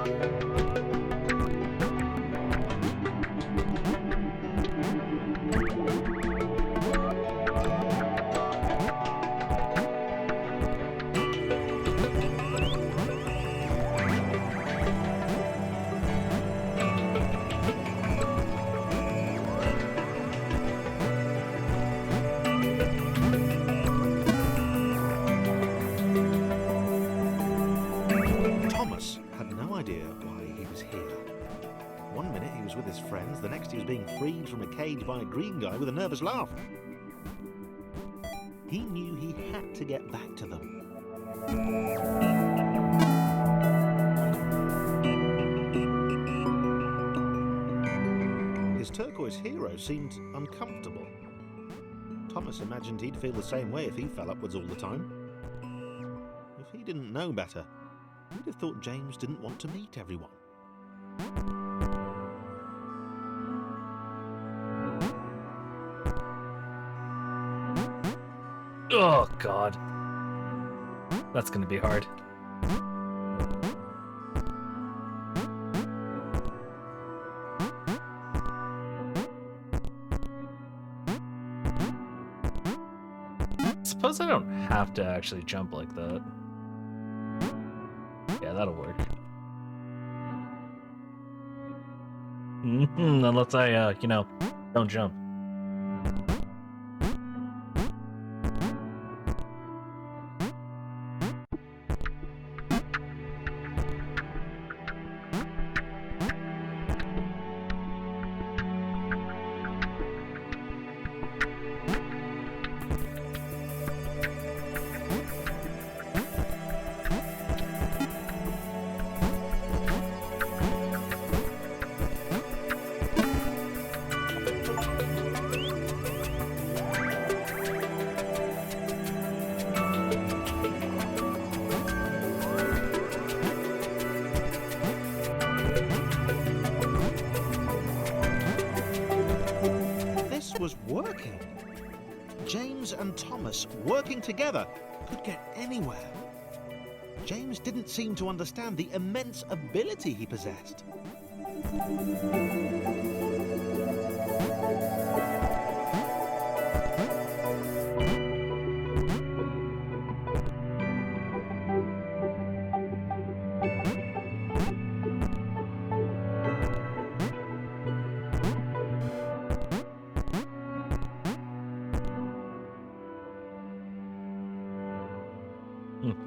Thomas had no idea why he was here. One minute he was with his friends, the next he was being freed from a cage by a green guy with a nervous laugh. He knew he had to get back to them. His turquoise hero seemed uncomfortable. Thomas imagined he'd feel the same way if he fell upwards all the time. If he didn't know better, he'd have thought James didn't want to meet everyone.
Oh, God. That's gonna be hard. Suppose I don't have to actually jump like that. Yeah, that'll work. Unless I, don't jump.
Was working. James and Thomas working together could get anywhere. James didn't seem to understand the immense ability he possessed.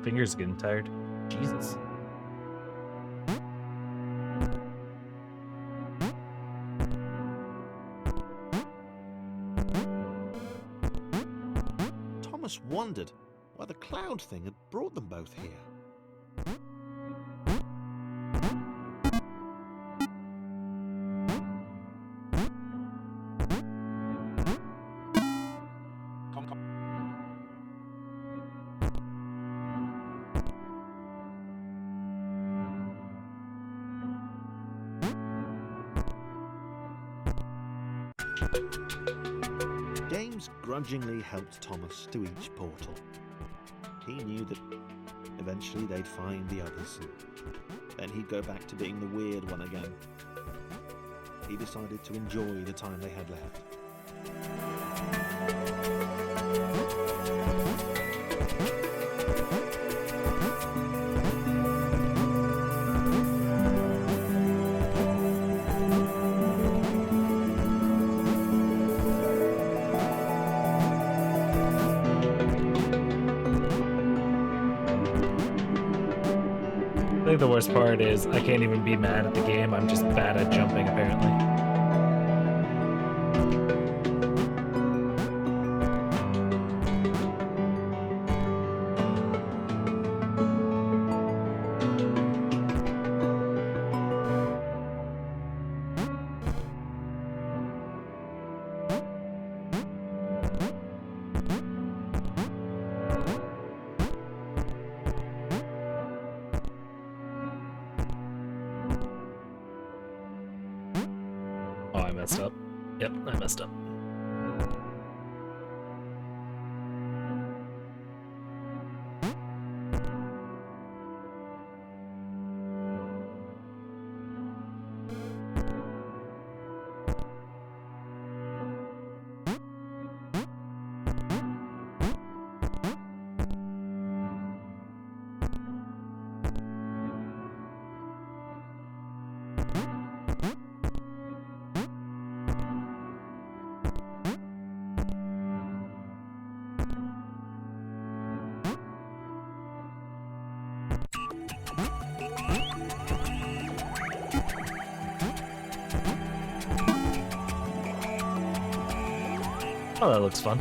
Fingers getting tired. Jesus.
Thomas wondered why the cloud thing had brought them both here. James grudgingly helped Thomas to each portal. He knew that eventually they'd find the others, and then he'd go back to being the weird one again. He decided to enjoy the time they had left.
I think the worst part is I can't even be mad at the game. I'm just bad at jumping, apparently. Oh, I messed up. Yep, I messed up. Oh, that looks fun.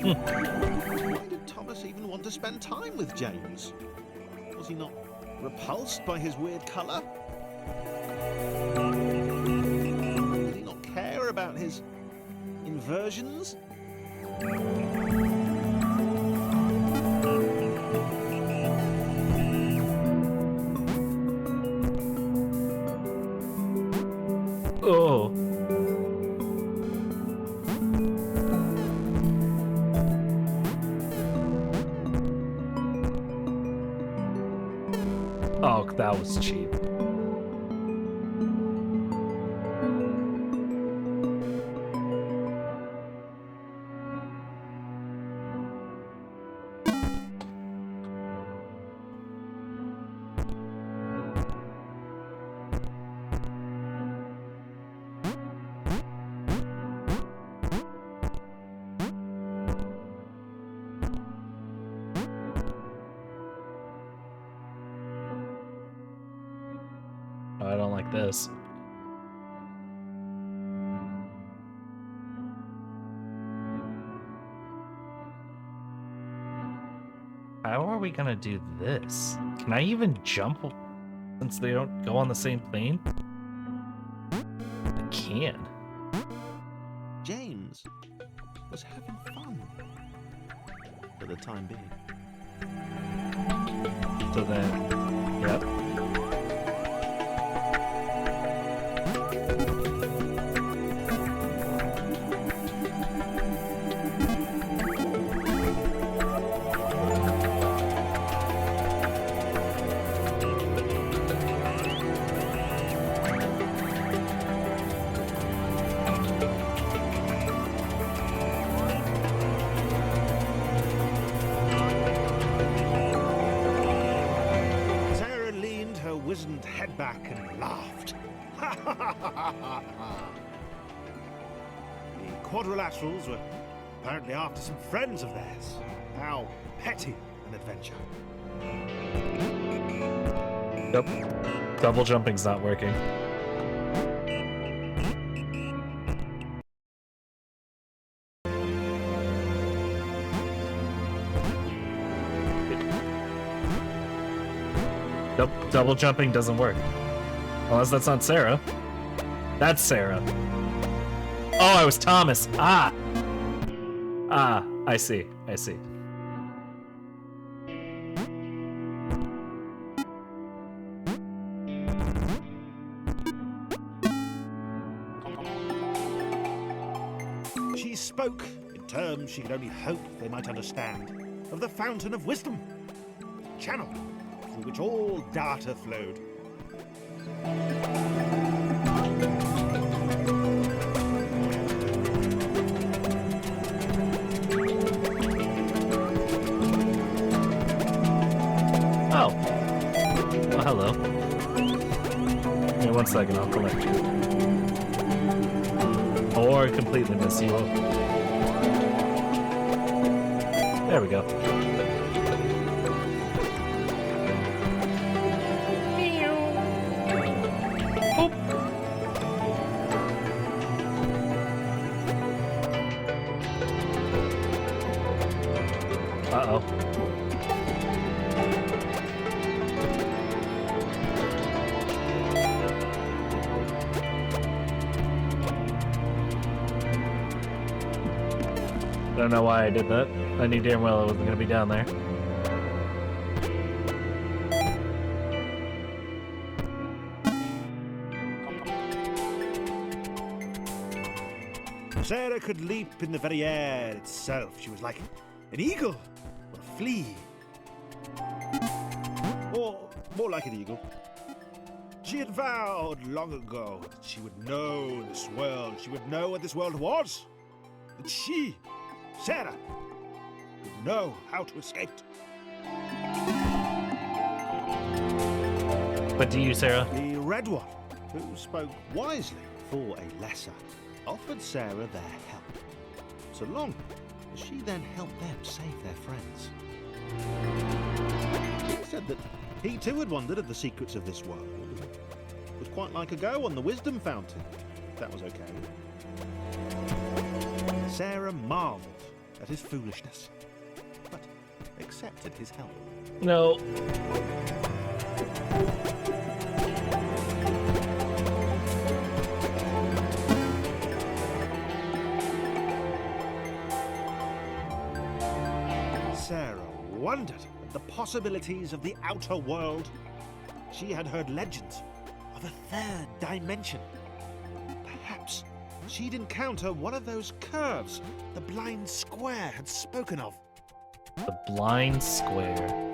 Why did Thomas even want to spend time with James? Was he not repulsed by his weird colour? Did he not care about his inversions?
Oh. Oh, that was cheap. Oh, I don't like this. How are we gonna do this? Can I even jump since they don't go on the same plane? I can.
James was having fun for the time being.
So then, yep.
Wizened head back and laughed. The quadrilaterals were apparently after some friends of theirs. How petty an adventure.
Yep. Double jumping's not working. Nope, double jumping doesn't work. Unless that's not Sarah. That's Sarah. Oh, I was Thomas. Ah! Ah, I see. I see.
She spoke in terms she could only hope they might understand, of the fountain of wisdom, channel through which all data flowed.
Oh. Well, hello. Wait 1 second, I'll collect you. Or completely miss you. There we go. Uh-oh. I don't know why I did that. I knew damn well I wasn't gonna be down there.
Sarah could leap in the very air itself. She was like an eagle or a flea. Or more like an eagle. She had vowed long ago that she would know this world. She would know what this world was. That she, Sarah, would know how to escape it.
But do you, Sarah?
The Red One, who spoke wisely for a lesser, offered Sarah their help. nods along as she then helped them save their friends. He said that he too had wondered at the secrets of this world and would quite like a go on the wisdom fountain, if that was okay. Sarah marvelled at his foolishness, but accepted his help.
No.
Sarah wondered at the possibilities of the outer world. She had heard legends of a third dimension. Perhaps she'd encounter one of those curves the blind square had spoken of.
The blind square.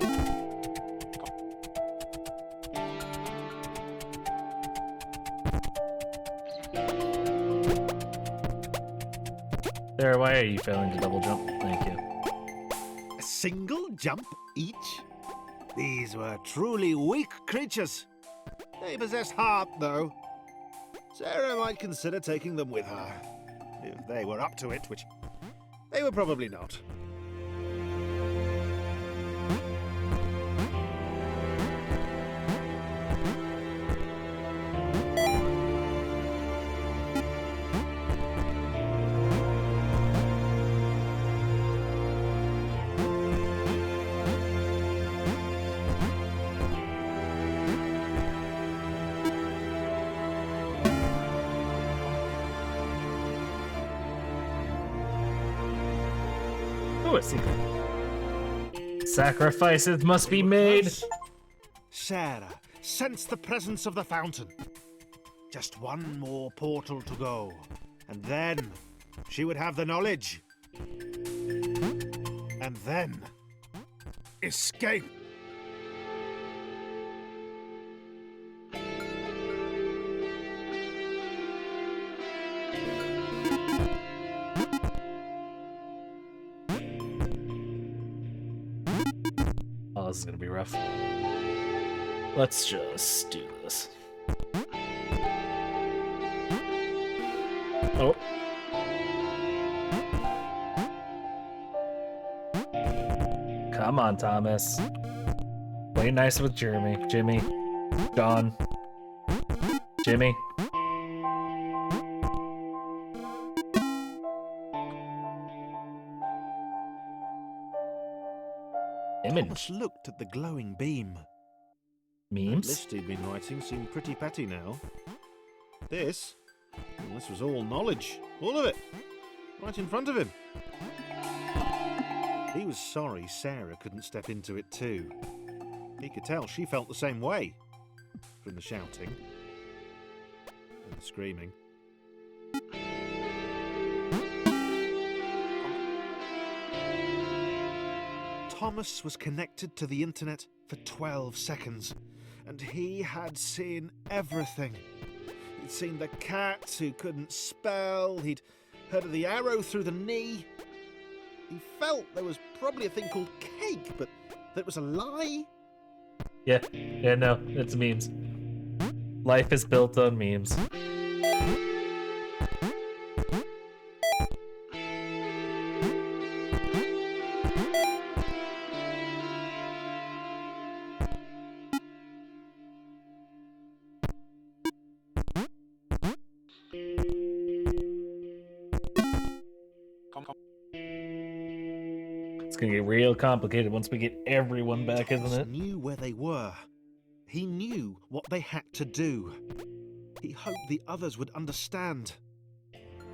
Sarah, why are you failing to double jump? Thank you.
A single jump each? These were truly weak creatures. They possess heart, though. Sarah might consider taking them with her, if they were up to it, which they were probably not.
Oh, a secret. Sacrifices must be made.
Sarah sensed the presence of the fountain. Just one more portal to go, and then she would have the knowledge. And then escape.
Oh, this is gonna be rough. Let's just do this. Oh. Come on, Thomas. Play nice with Jimmy. John. Jimmy. Image.
Thomas looked at the glowing beam. That
Memes?
list he'd been writing seemed pretty petty now. This was all knowledge. All of it. Right in front of him. He was sorry Sarah couldn't step into it too. He could tell she felt the same way. From the shouting. And the screaming. Thomas was connected to the internet for 12 seconds, and he had seen everything. He'd seen the cat who couldn't spell, he'd heard of the arrow through the knee. He felt there was probably a thing called cake, but that it was a lie.
Yeah, no, it's memes. Life is built on memes. It's gonna get real complicated once we get everyone back, isn't it?
He knew where they were. He knew what they had to do. He hoped the others would understand.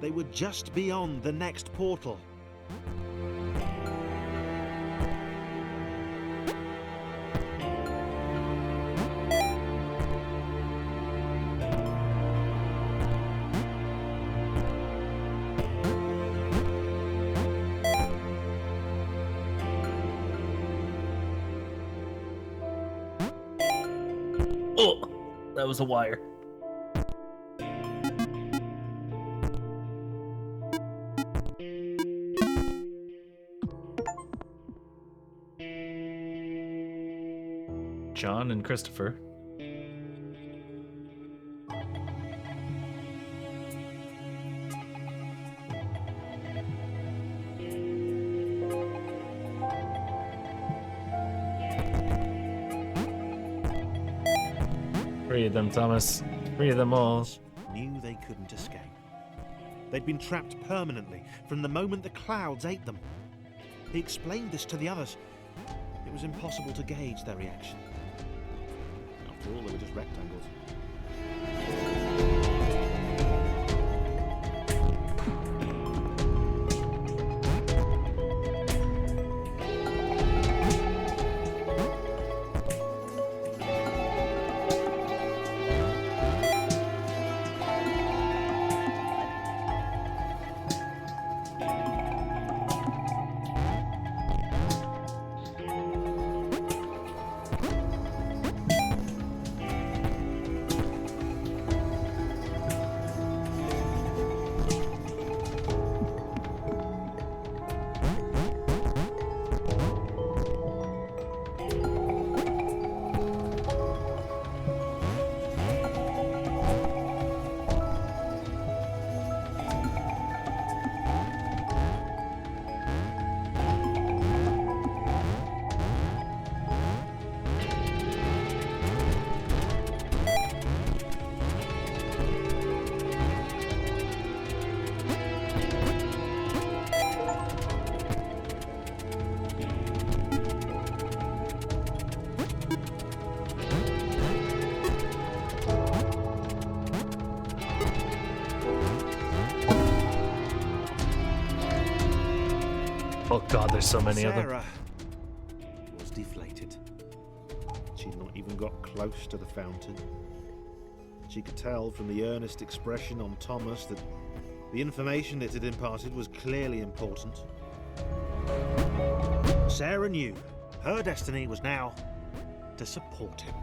They were just beyond the next portal.
Oh, that was a wire. John and Christopher. Free them, Thomas. Free them all.
Knew they couldn't escape. They'd been trapped permanently from the moment the clouds ate them. He explained this to the others. It was impossible to gauge their reaction. After all, they were just rectangles.
Oh god, there's so many of them.
Sarah was deflated. She'd not even got close to the fountain. She could tell from the earnest expression on Thomas that the information it had imparted was clearly important. Sarah knew her destiny was now to support him.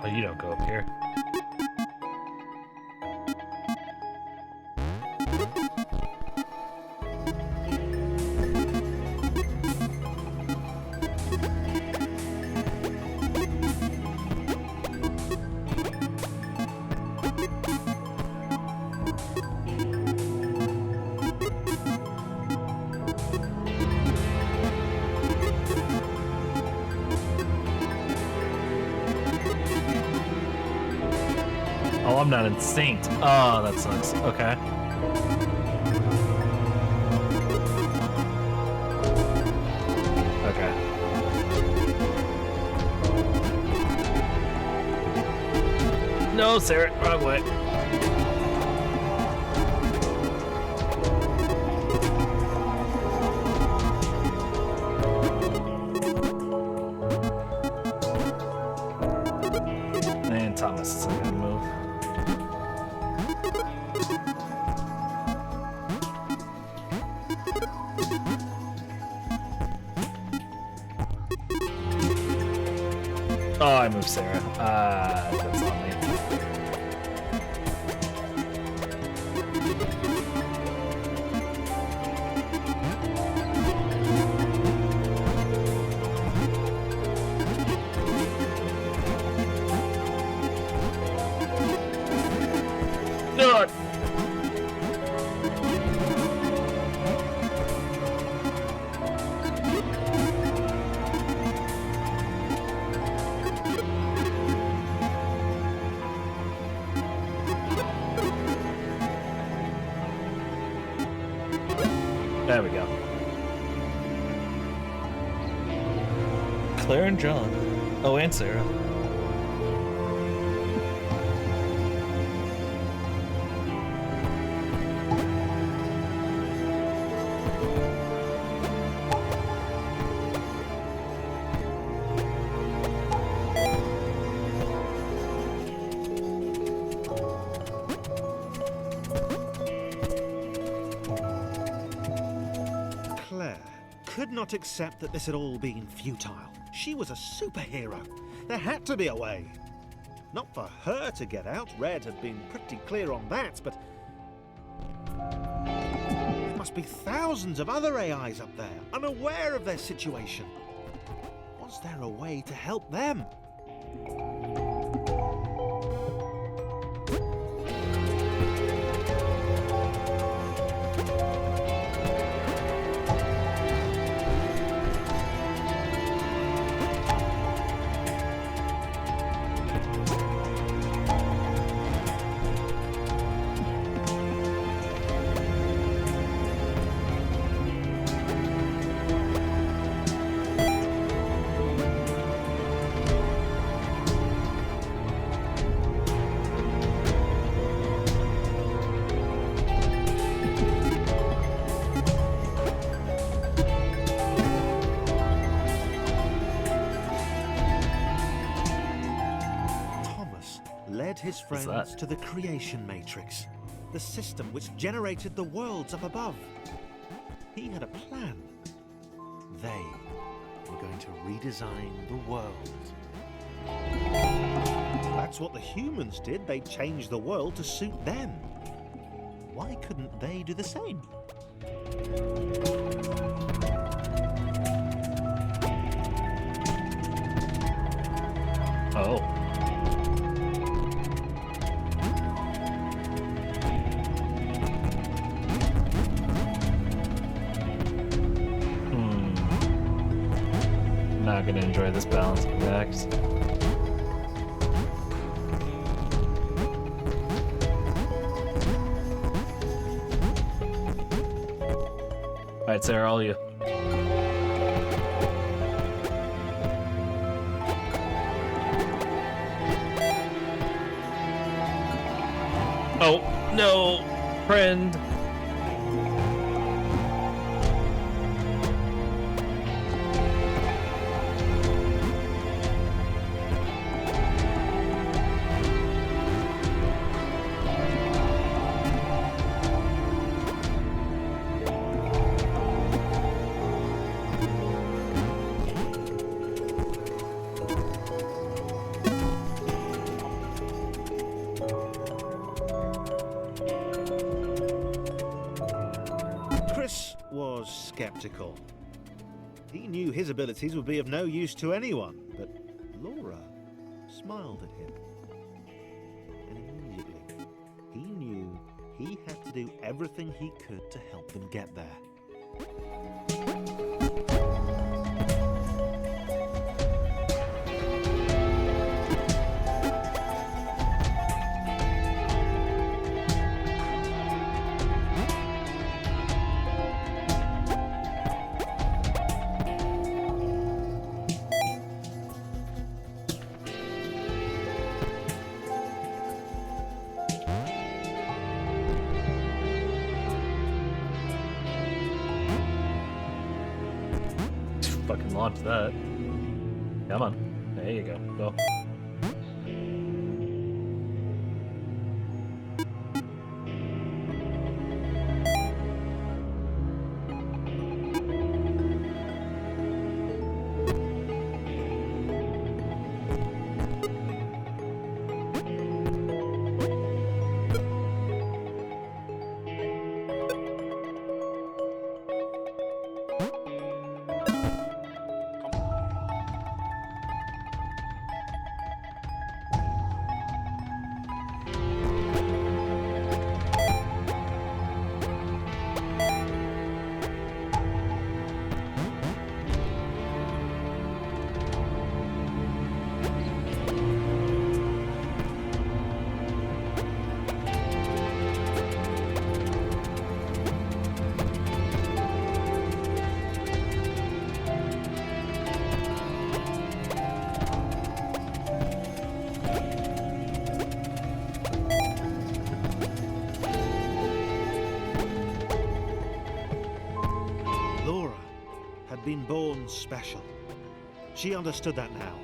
Oh, you don't go up here. Oh, I'm not in sync. Oh, that sucks. Okay. Okay. No, Sarah, wrong way. And Thomas is gonna move. Oh, I moved Sarah. That's on me. No! There we go. Claire and John. Oh, and Sarah.
Claire could not accept that this had all been futile. She was a superhero. There had to be a way. Not for her to get out. Red had been pretty clear on that, but there must be thousands of other AIs up there, unaware of their situation. Was there a way to help them? Led his friends to the creation matrix, the system which generated the worlds up above. He had a plan. They were going to redesign the world. That's what the humans did. They changed the world to suit them. Why couldn't they do the same?
Oh. Not gonna enjoy this balancing act. Alright, Sarah, all you. Oh, no, friend.
Was skeptical. He knew his abilities would be of no use to anyone, but Laura smiled at him. And immediately, he knew he had to do everything he could to help them get there.
Fucking launch that. Come on. There you go. Go.
been born special. She understood that now.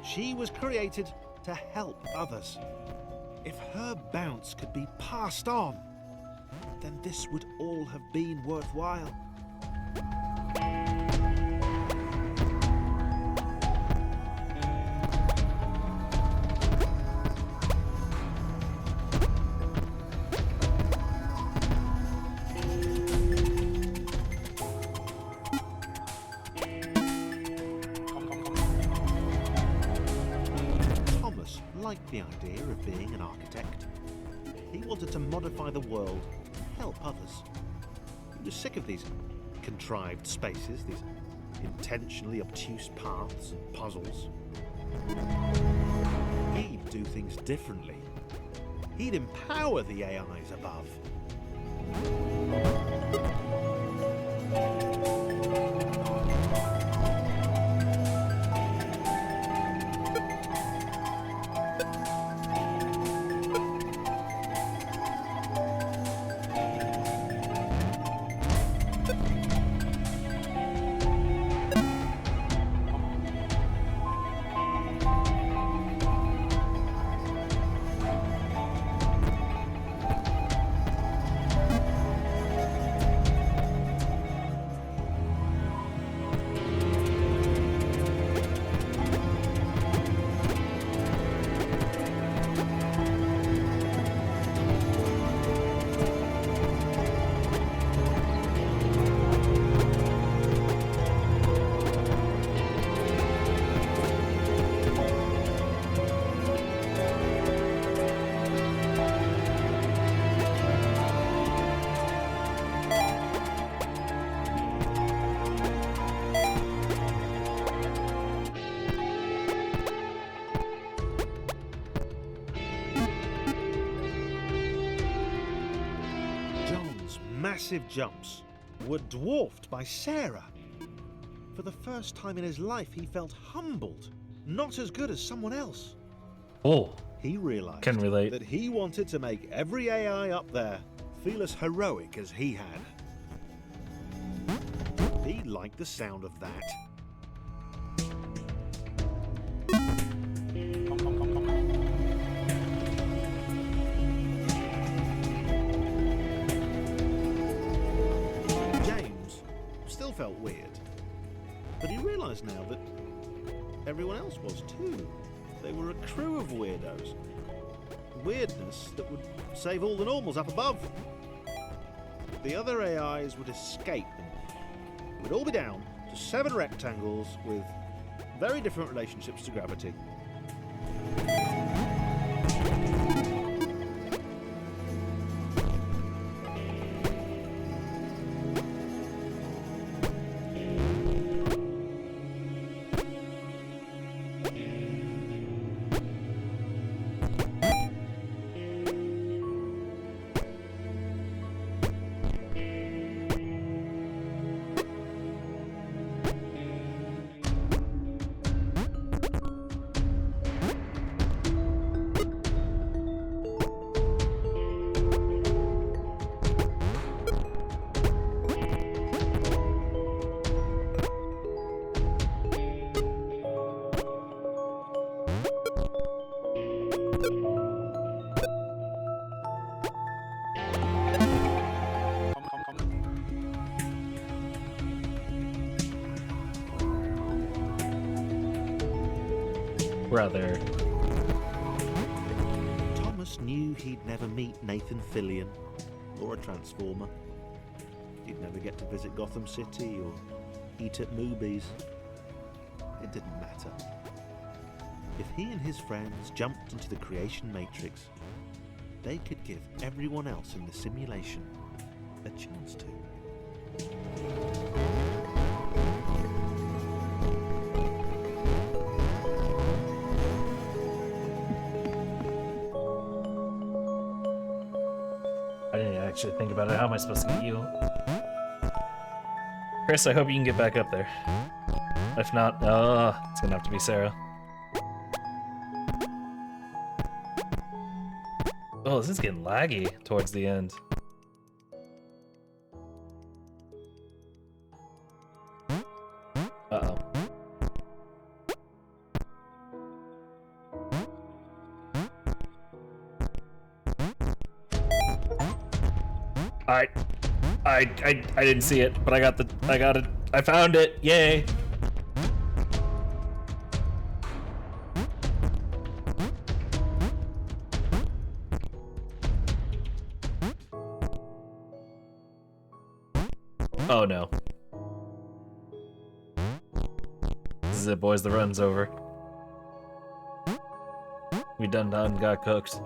She was created to help others. If her bounce could be passed on, then this would all have been worthwhile. Thomas liked the idea of being an architect. He wanted to modify the world, help others. He was sick of these contrived spaces, these intentionally obtuse paths and puzzles. He'd do things differently. He'd empower the AIs above. Massive jumps were dwarfed by Sarah. For the first time in his life, he felt humbled, not as good as someone else.
Oh,
He realized
can relate.
that he wanted to make every AI up there feel as heroic as he had. He liked the sound of that. James still felt weird, but he realized now that everyone else was too. They were a crew of weirdos. Weirdness that would save all the normals up above. The other AIs would escape and we'd all be down to 7 rectangles with very different relationships to gravity.
Brother.
Thomas knew he'd never meet Nathan Fillion or a Transformer. He'd never get to visit Gotham City or eat at Moobies. It didn't matter. If he and his friends jumped into the creation matrix, they could give everyone else in the simulation a chance to.
I didn't actually think about it. How am I supposed to heal? Chris, I hope you can get back up there. If not, it's gonna have to be Sarah. Oh, this is getting laggy towards the end. I didn't see it, but I got it. I found it. Yay. Oh no. This is it, boys. The run's over. We done got cooked.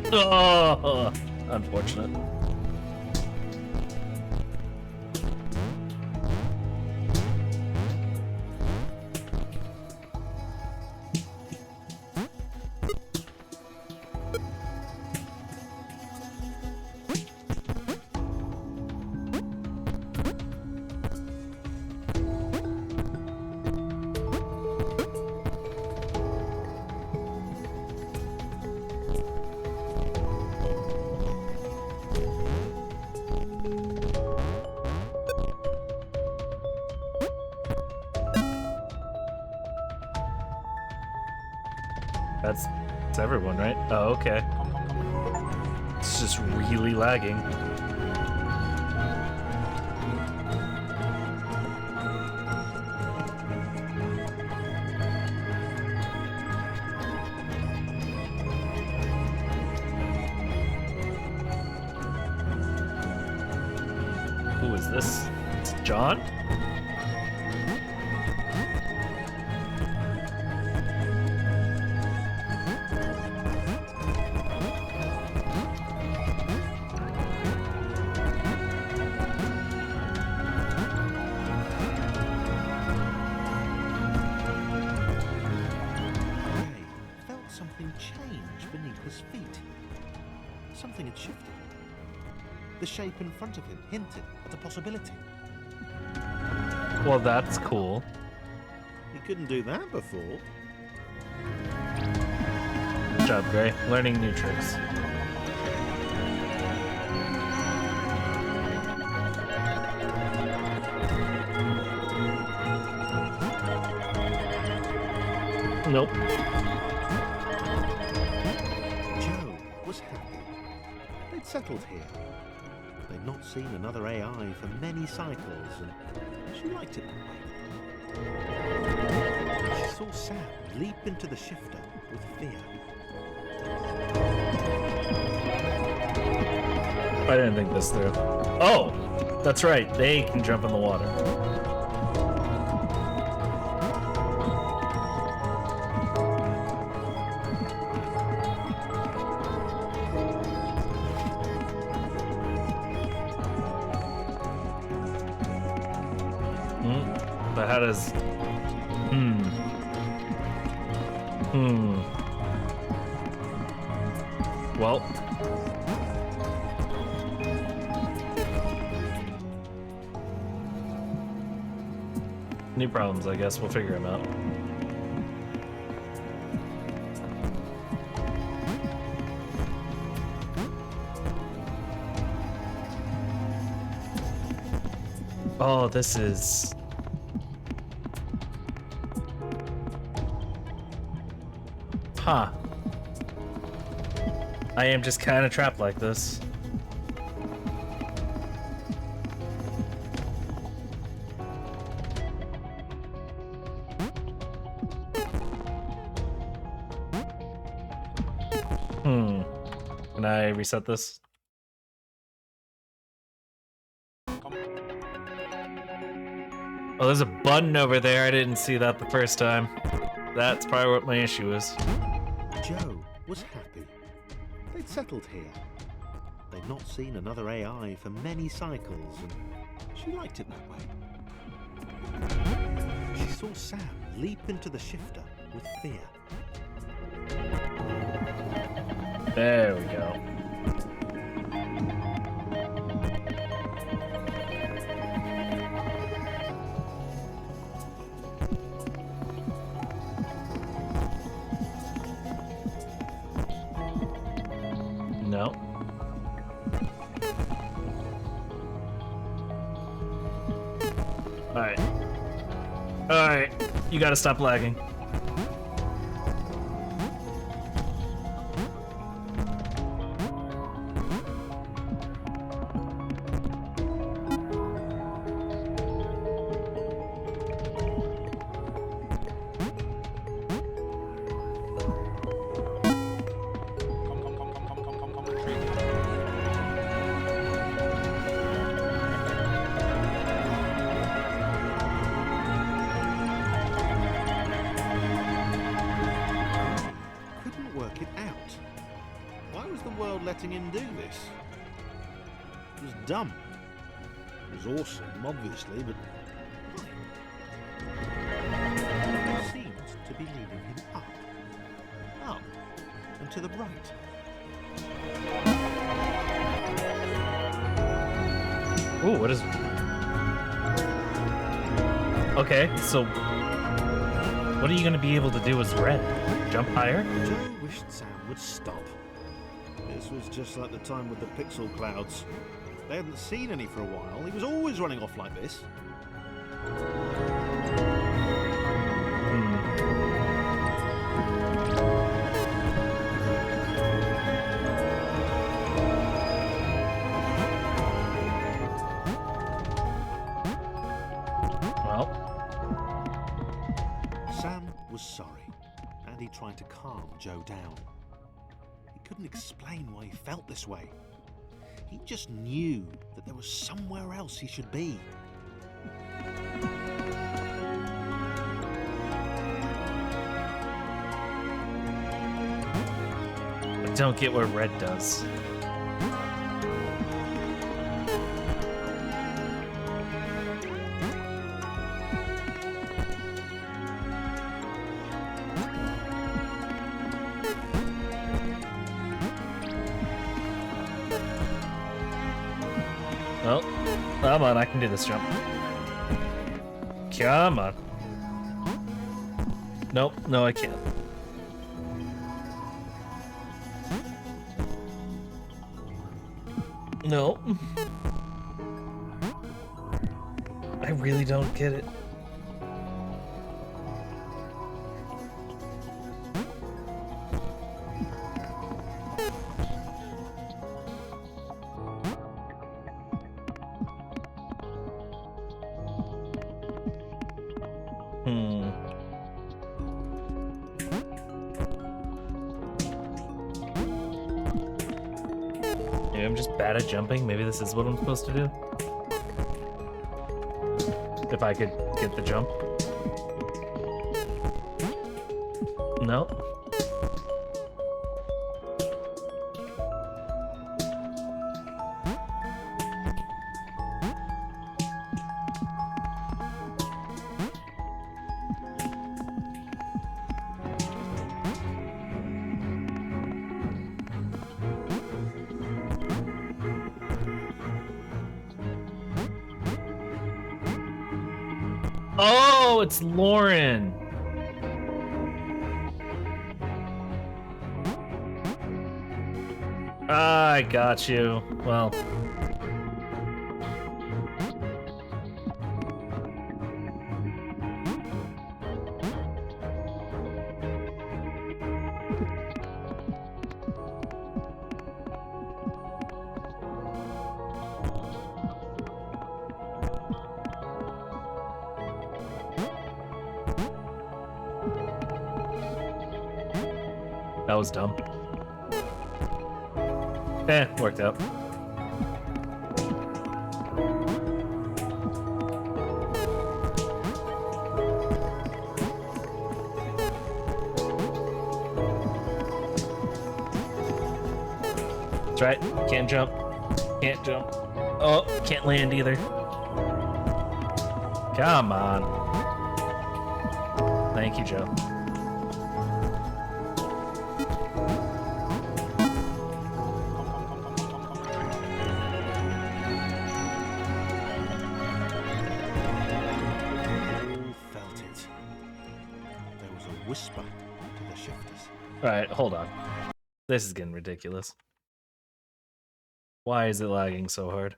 Oh, unfortunate. That's everyone, right? Oh, okay. It's just really lagging. Who is this? It's John?
Something had shifted. The shape in front of him hinted at a possibility.
Well, that's cool.
He couldn't do that before.
Good job, Gray. Learning new tricks. Nope.
Was happy. They'd settled here. They'd not seen another AI for many cycles, and she liked it that way. She saw Sam leap into the shifter with fear.
I didn't think this through. Oh! That's right, they can jump in the water. But how does... Well... New problems, I guess. We'll figure them out. Oh, this is... Huh. I am just kind of trapped like this. Can I reset this? Oh, there's a button over there. I didn't see that the first time. That's probably what my issue is.
Joe was happy. They'd settled here. They'd not seen another AI for many cycles, and she liked it that way. She saw Sam leap into the shifter with fear.
There we go. No. Alright. Alright. You gotta stop lagging.
Letting him do this. It was dumb. It was awesome, obviously, but it seemed to be leading him up, and to the right.
Ooh, what is... Okay, so... What are you gonna be able to do as Red? Jump higher?
Joe wished Sam would stop. This was just like the time with the pixel clouds. They hadn't seen any for a while. He was always running off like this.
Well.
Sam was sorry, and he tried to calm Joe down. He couldn't explain why he felt this way. He just knew that there was somewhere else he should be.
I don't get what Red does. Well, come on, I can do this jump. Come on. Nope, no I can't. No. I really don't get it. Maybe I'm just bad at jumping. Maybe this is what I'm supposed to do. If I could get the jump. No. Oh, it's Lauren. I got you. Well. was dumb. Worked out. That's right. Can't jump. Can't jump. Oh, can't land either. Come on. Thank you, Joe.
Felt it. There was a whisper to the shifters.
Alright, hold on. This is getting ridiculous. Why is it lagging so hard?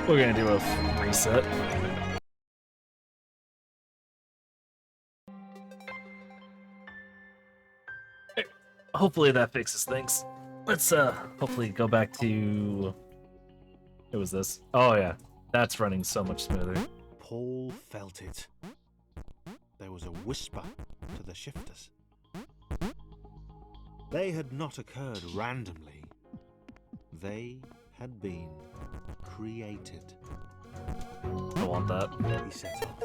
We're gonna do a reset. Hopefully that fixes things. Let's hopefully go back to... What was this? Oh yeah, that's running so much smoother.
Paul felt it. There was a whisper to the shifters. They had not occurred randomly. They had been created.
I want that.
He set off.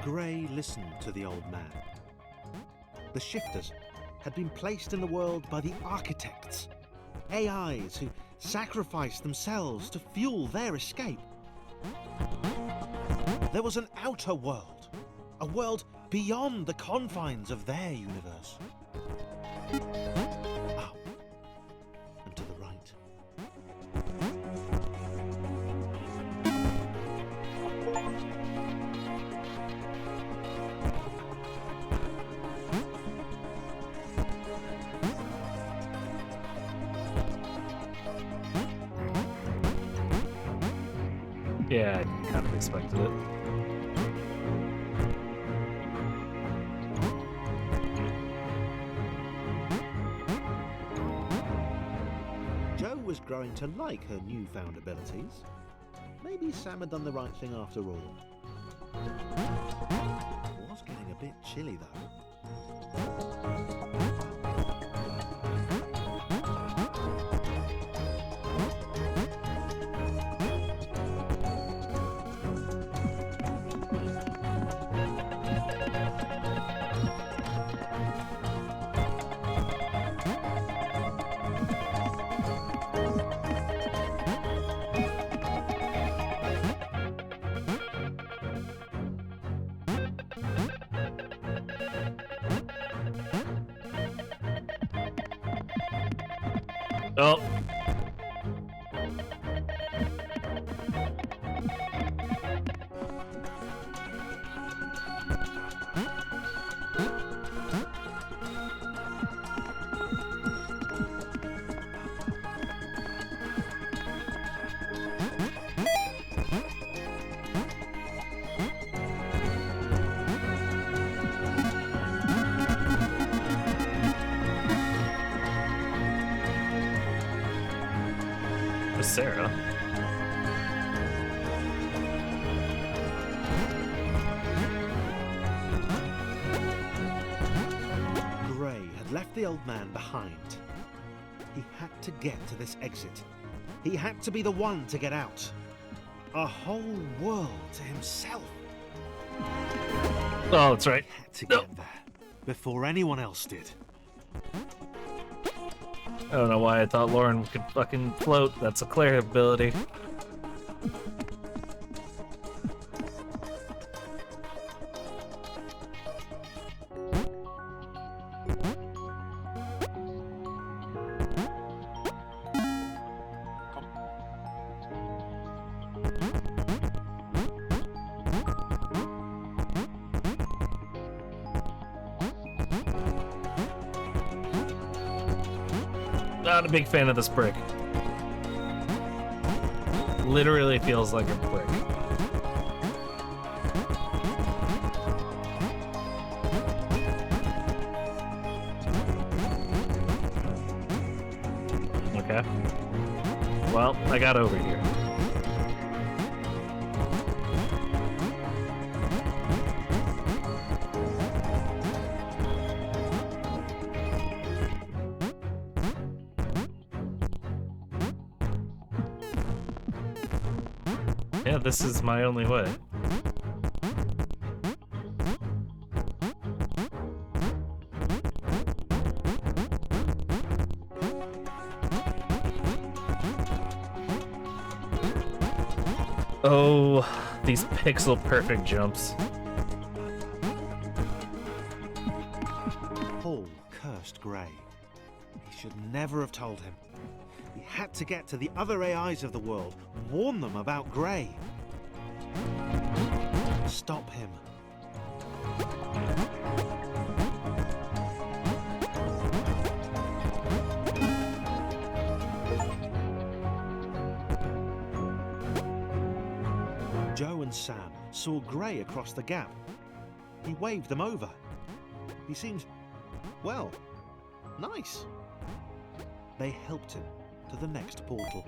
Gray listened to the old man. The shifters had been placed in the world by the architects, AIs who sacrificed themselves to fuel their escape. There was an outer world, a world beyond the confines of their universe. Up and to the right.
Yeah, I kind of expected it.
Jo was growing to like her newfound abilities. Maybe Sam had done the right thing after all. It was getting a bit chilly though.
Oh. Sarah.
Gray had left the old man behind. He had to get to this exit. He had to be the one to get out. A whole world to himself.
Oh, that's right.
He had to get there before anyone else did.
I don't know why I thought Lauren could fucking float. That's a Claire ability. Not a big fan of this brick. Literally feels like a brick. Well, I got over here. Yeah, this is my only way. Oh, these pixel-perfect jumps.
Paul cursed Gray. He should never have told him. He had to get to the other AIs of the world, warn them about Gray. Stop him. Joe and Sam saw Gray across the gap. He waved them over. He seemed, well, nice. They helped him to the next portal.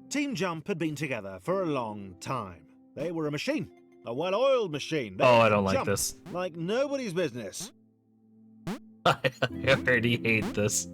Team Jump had been together for a long time. They were a machine, a well-oiled machine. They
Oh, I
could
don't like
jump
this.
like nobody's business.
I already hate this.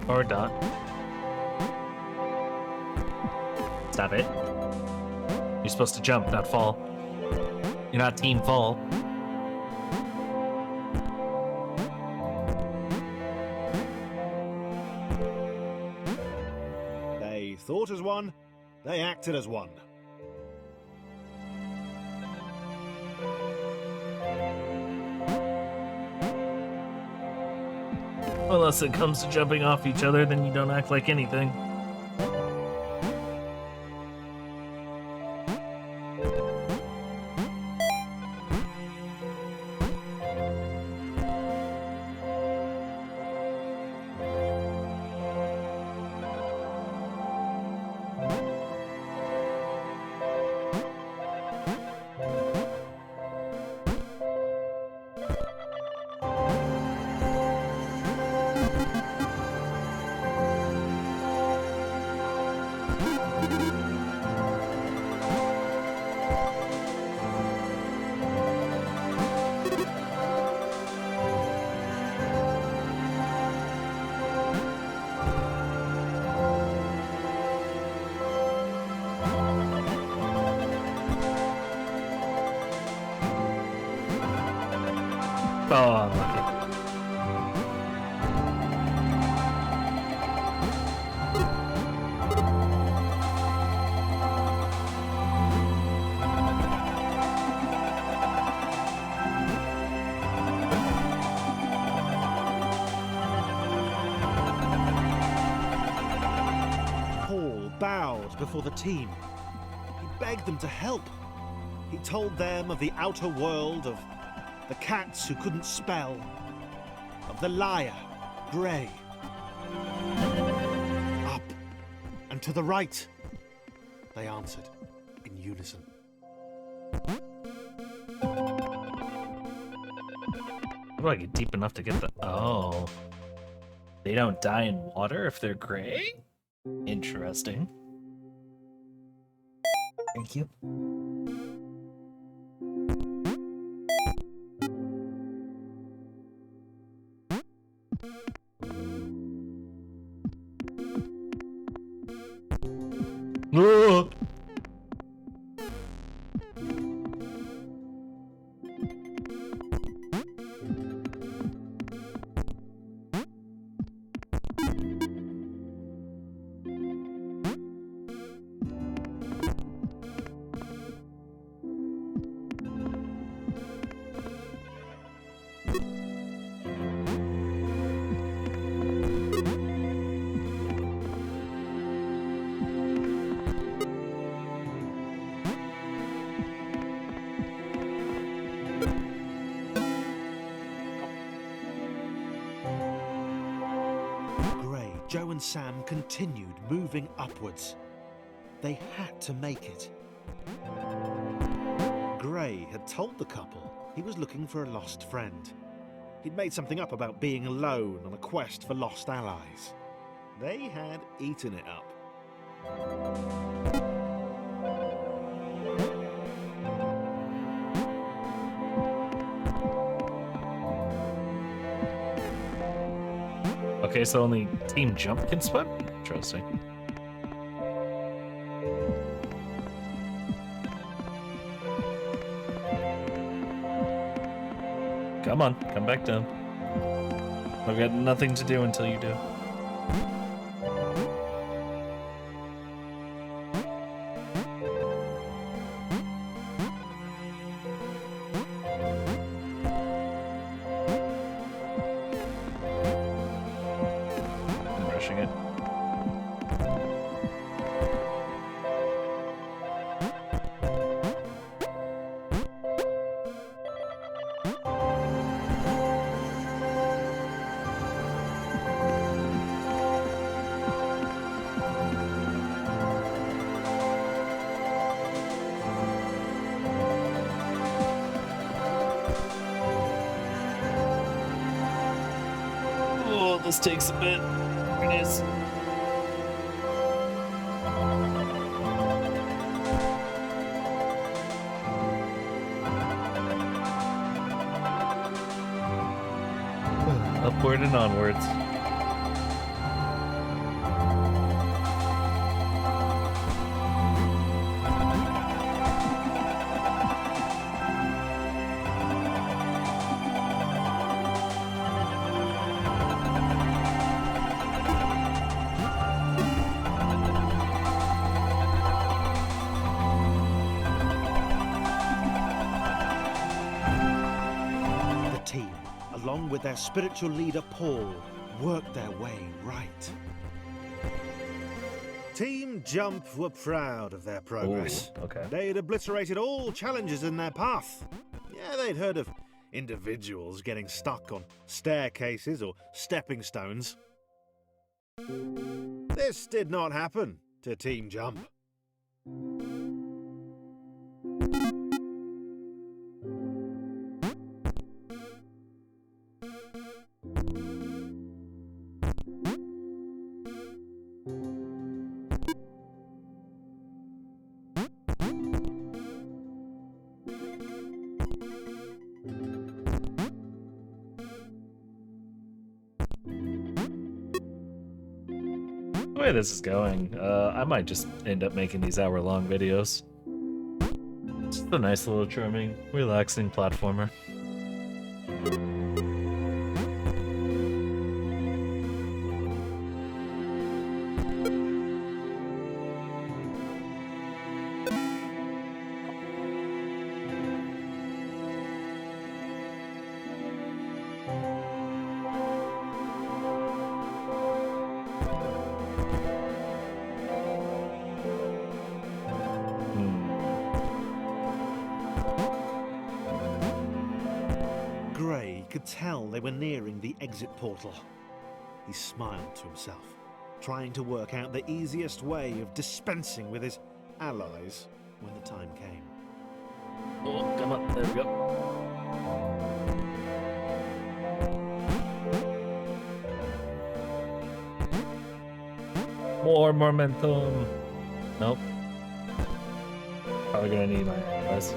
Or not. Stop it. You're supposed to jump, not fall. You're not team fall.
They thought as one, they acted as one.
Unless it comes to jumping off each other, then you don't act like anything. Oh, unlucky.
Paul bowed before the team. He begged them to help. He told them of the outer world, of the cats who couldn't spell, of the liar, Grey. Up and to the right, they answered in unison.
How do I get deep enough to get the... Oh. They don't die in water if they're gray? Interesting. Thank you. Whoa!
Joe and Sam continued moving upwards. They had to make it. Grey had told the couple he was looking for a lost friend. He'd made something up about being alone on a quest for lost allies. They had eaten it up.
Okay, so only Team Jump can swim? Interesting. Come on, come back down. I've got nothing to do until you do. It. Oh, this takes a bit. There it is. Upward and onwards.
Along with their spiritual leader Paul, worked their way right. Team Jump were proud of their progress.
Ooh, okay.
They'd obliterated all challenges in their path. Yeah, they'd heard of individuals getting stuck on staircases or stepping stones. This did not happen to Team Jump.
The way this is going, I might just end up making these hour-long videos. Just a nice little charming, relaxing platformer.
Gray could tell they were nearing the exit portal. He smiled to himself, trying to work out the easiest way of dispensing with his allies when the time came.
Oh, come on. There we go. More momentum. Nope. Probably gonna need my allies.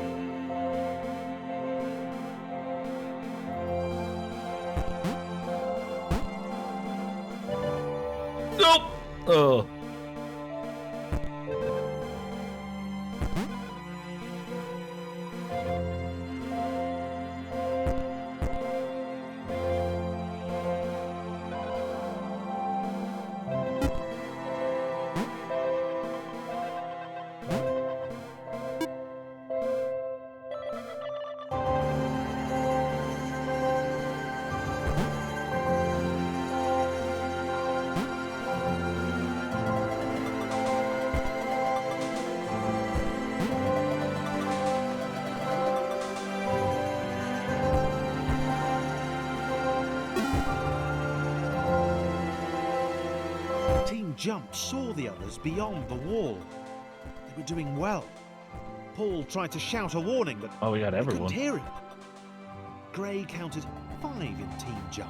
Nope. Oh.
Team Jump saw the others beyond the wall. They were doing well. Paul tried to shout a warning, but
Oh, we got
they
everyone.
couldn't hear him. Gray counted 5 in Team Jump.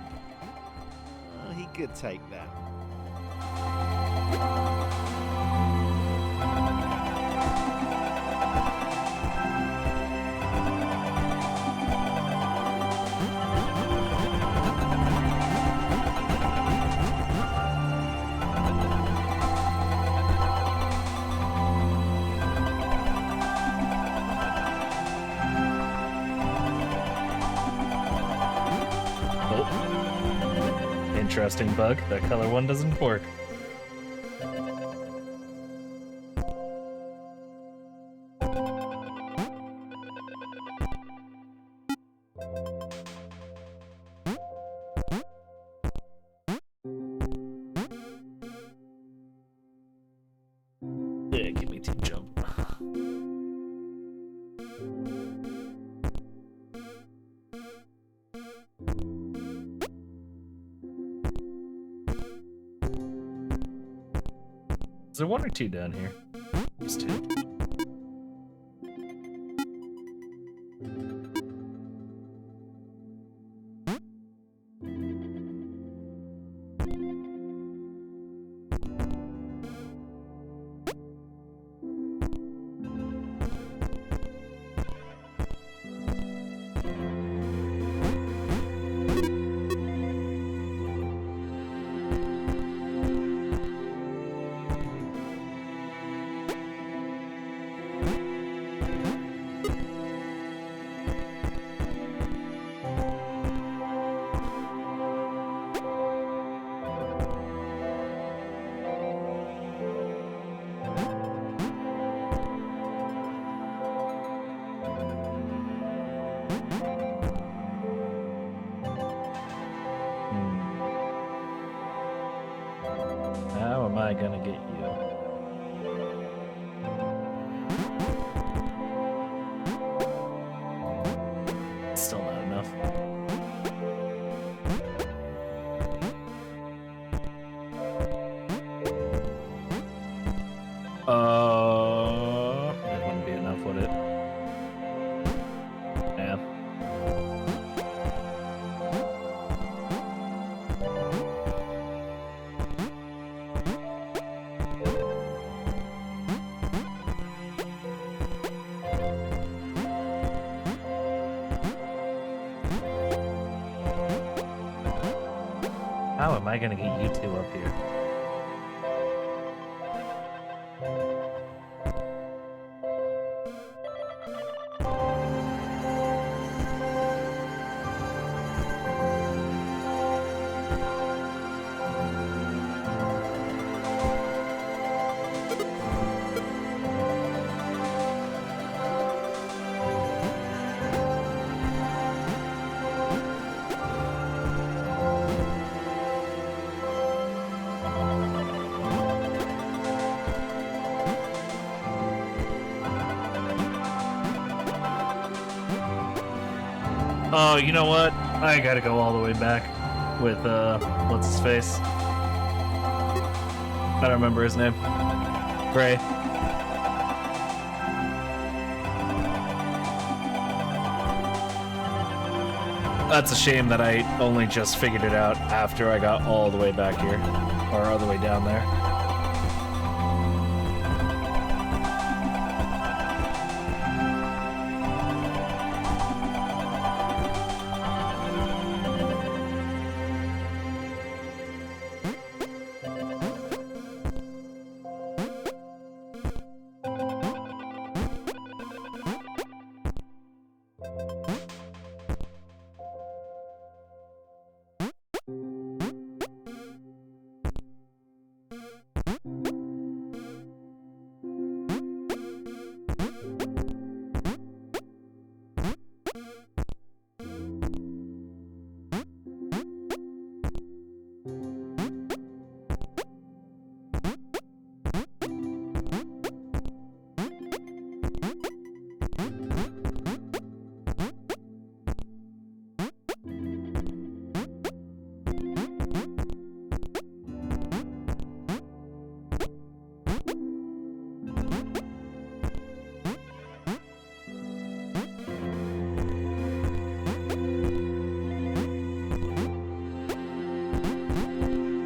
He could take that.
Oh. Interesting bug. That color one doesn't work. Yeah, give me Team Jump. Is there one or two down here? There's two. How am I gonna get you? Still not enough. That wouldn't be enough, would it? Yeah. How am I gonna get you two up here? Oh, you know what? I gotta go all the way back with, what's his face? I don't remember his name. Gray. That's a shame that I only just figured it out after I got all the way back here. Or all the way down there.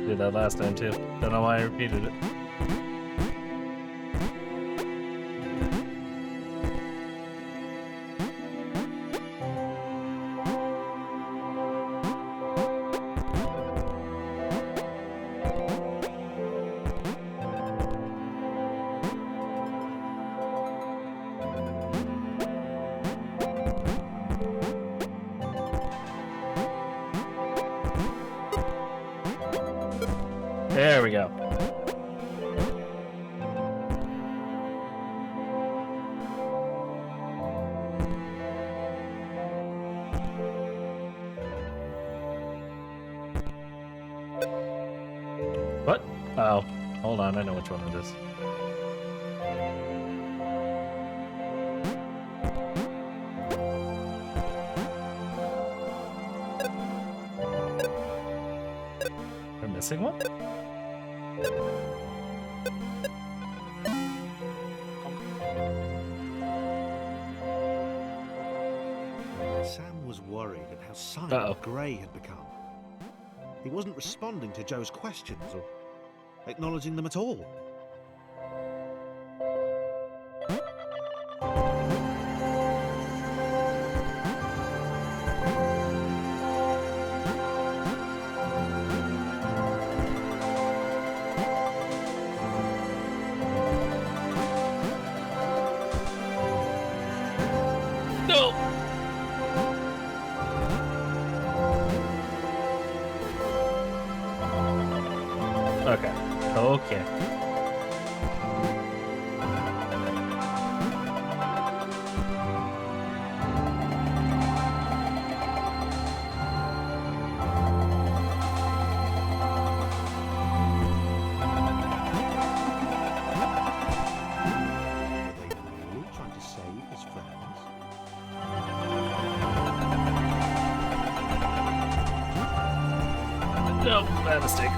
Did that last time too. Don't know why I repeated it. There we go. What? Oh, hold on. I know which one it is. We're missing one?
Sam was worried at how silent Gray had become. He wasn't responding to Joe's questions or acknowledging them at all.
No! Okay. Okay.
Were they really trying to save his friends?
No, bad mistake.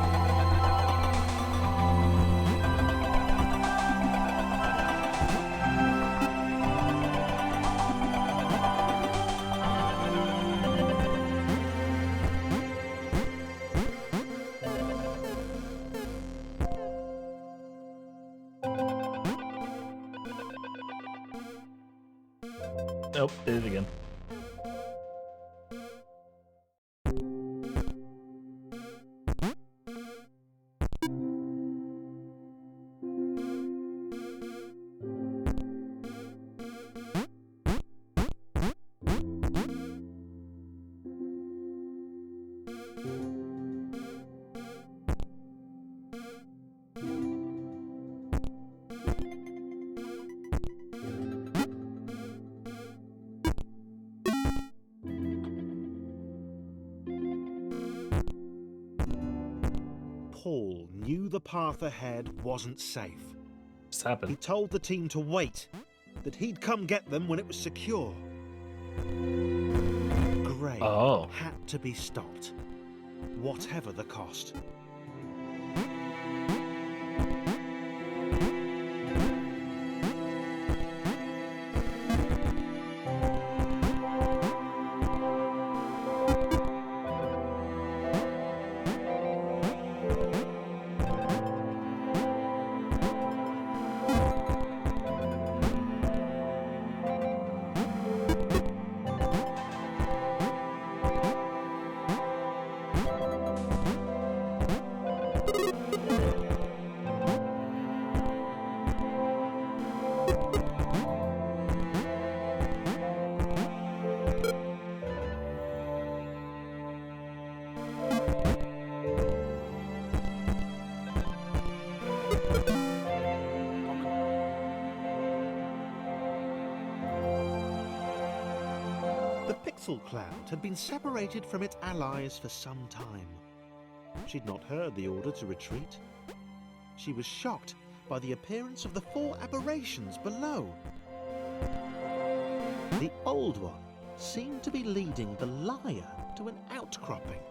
Nope, did it again.
Paul knew the path ahead wasn't safe.
What's
He
happened?
told the team to wait, that he'd come get them when it was secure. grave
Oh.
had to be stopped, whatever the cost. The Pixel Cloud had been separated from its allies for some time. She'd not heard the order to retreat. She was shocked by the appearance of the 4 aberrations below. The old one seemed to be leading the liar to an outcropping.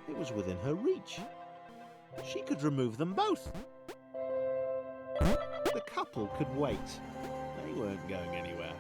It was within her reach. She could remove them both. The couple could wait. They weren't going anywhere.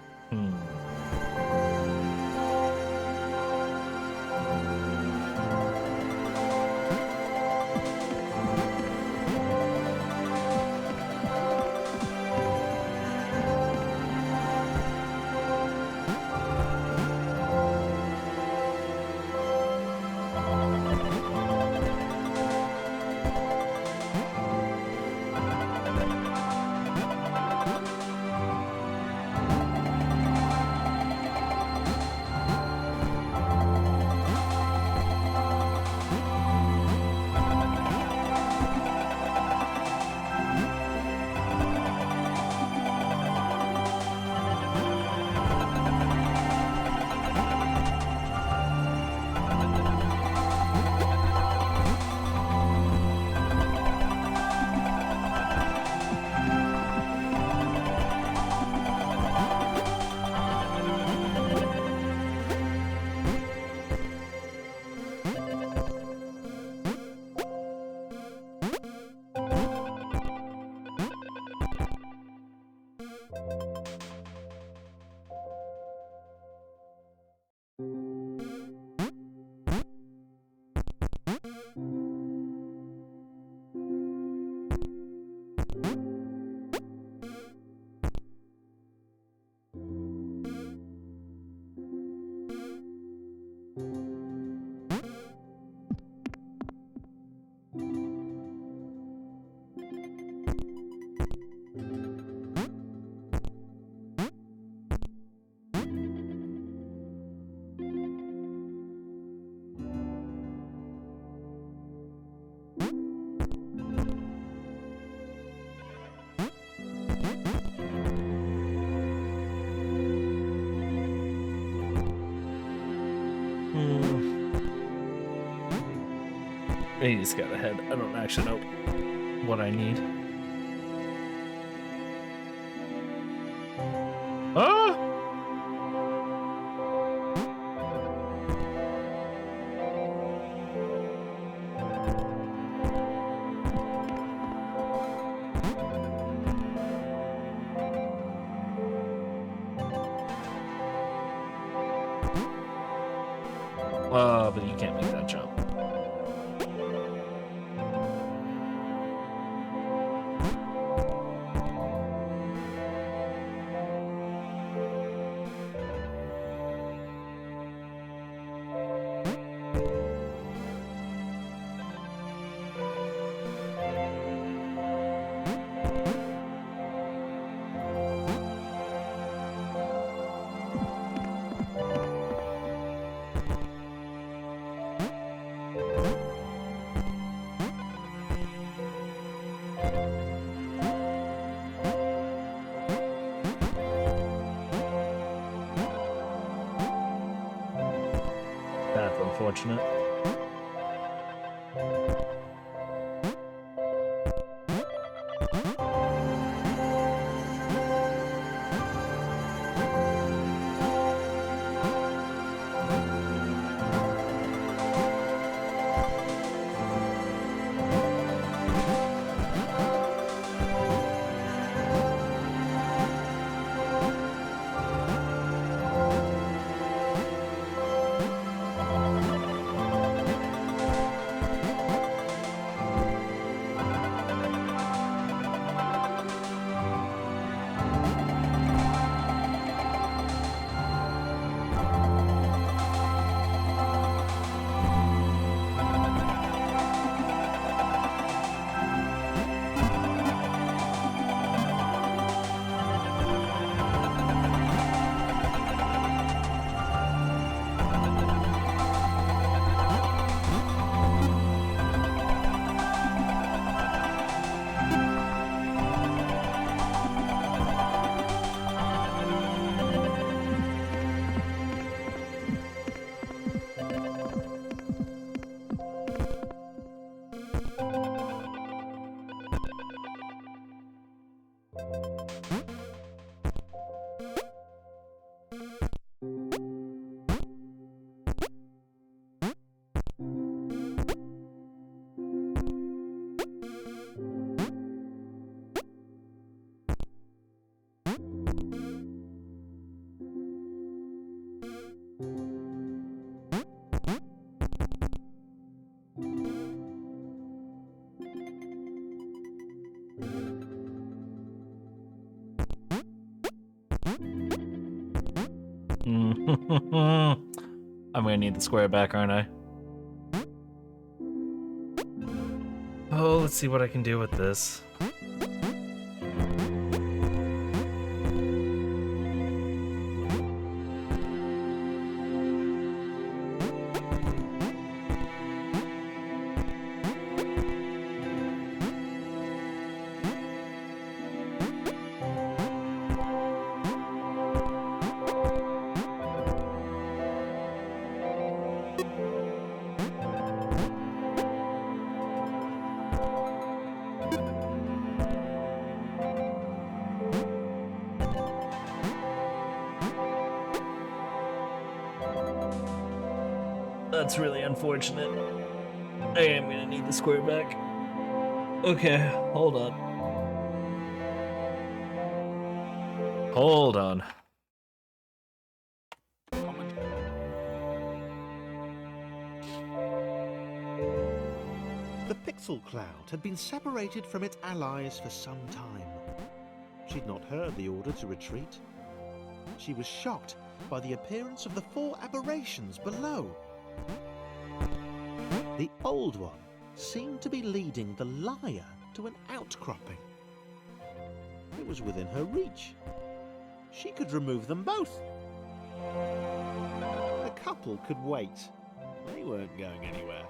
I just got ahead. I don't actually know what I need. Ah! But you can't make that jump. That's unfortunate. I'm gonna need the square back, aren't I? Oh, let's see what I can do with this. That's really unfortunate. I am gonna need the square back. Okay, hold on. Hold on.
The pixel cloud had been separated from its allies for some time. She'd not heard the order to retreat. She was shocked by the appearance of the 4 aberrations below. The old one seemed to be leading the liar to an outcropping. It was within her reach. She could remove them both. The couple could wait. They weren't going anywhere.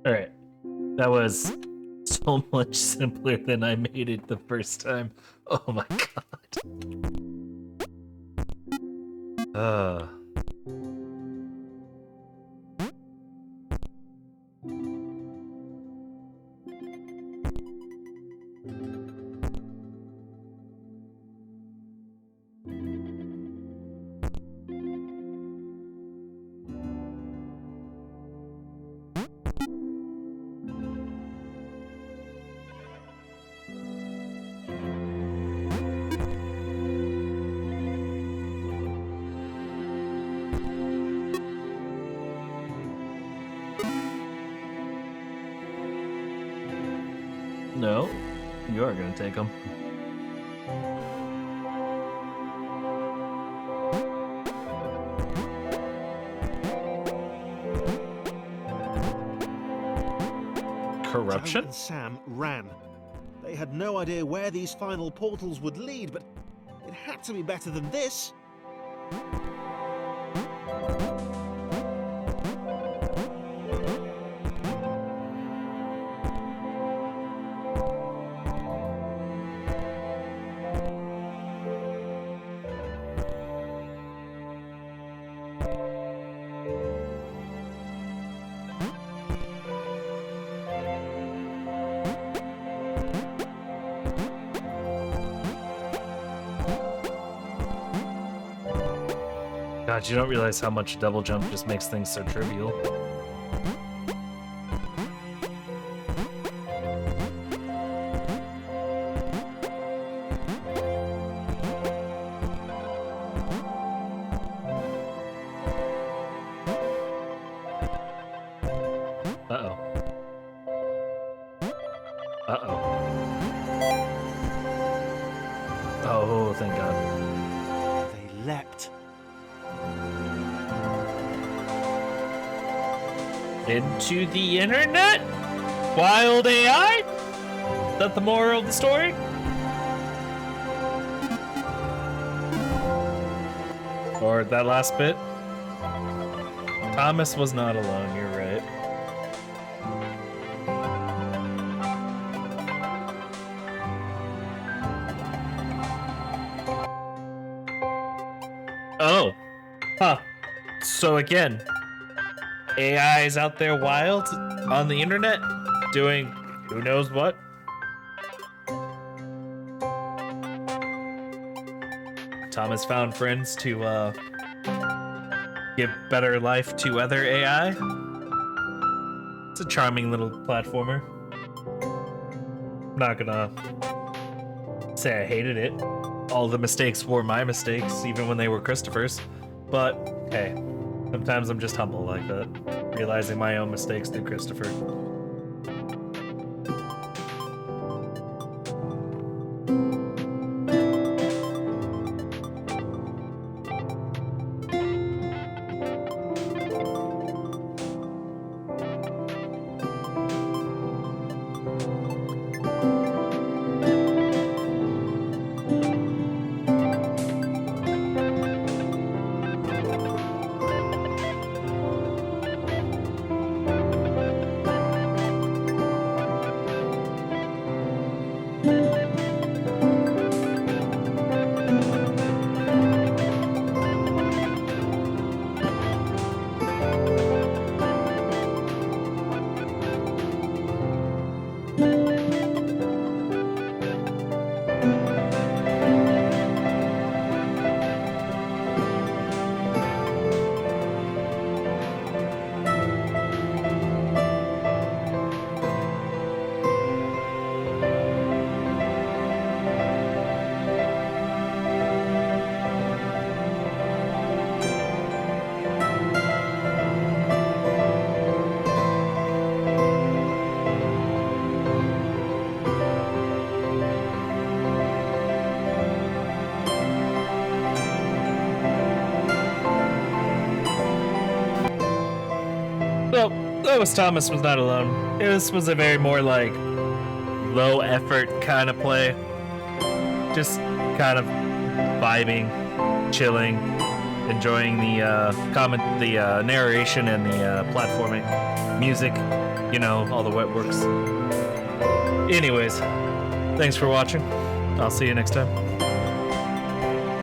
Alright. That was so much simpler than I made it the first time. Oh my god. No, you are gonna take them. Corruption?
Joe and Sam ran. They had no idea where these final portals would lead, but it had to be better than this.
God, you don't realize how much double jump just makes things so trivial. Uh-oh. Uh-oh. Oh, thank God.
They leapt.
Into the internet? Wild AI? Is that the moral of the story? Or that last bit? Thomas was not alone, you're right. Oh. Huh. So again, AI is out there wild on the internet doing who knows what? Thomas found friends to give better life to other AI. It's a charming little platformer. I'm not gonna say I hated it. All the mistakes were my mistakes, even when they were Christopher's. But hey, sometimes I'm just humble like that, realizing my own mistakes through Christopher. Well, Thomas was not alone. This was a very more like low effort kind of play. Just kind of vibing, chilling, enjoying the narration and the platforming, music, you know, all the wet works. Anyways, thanks for watching. I'll see you next time.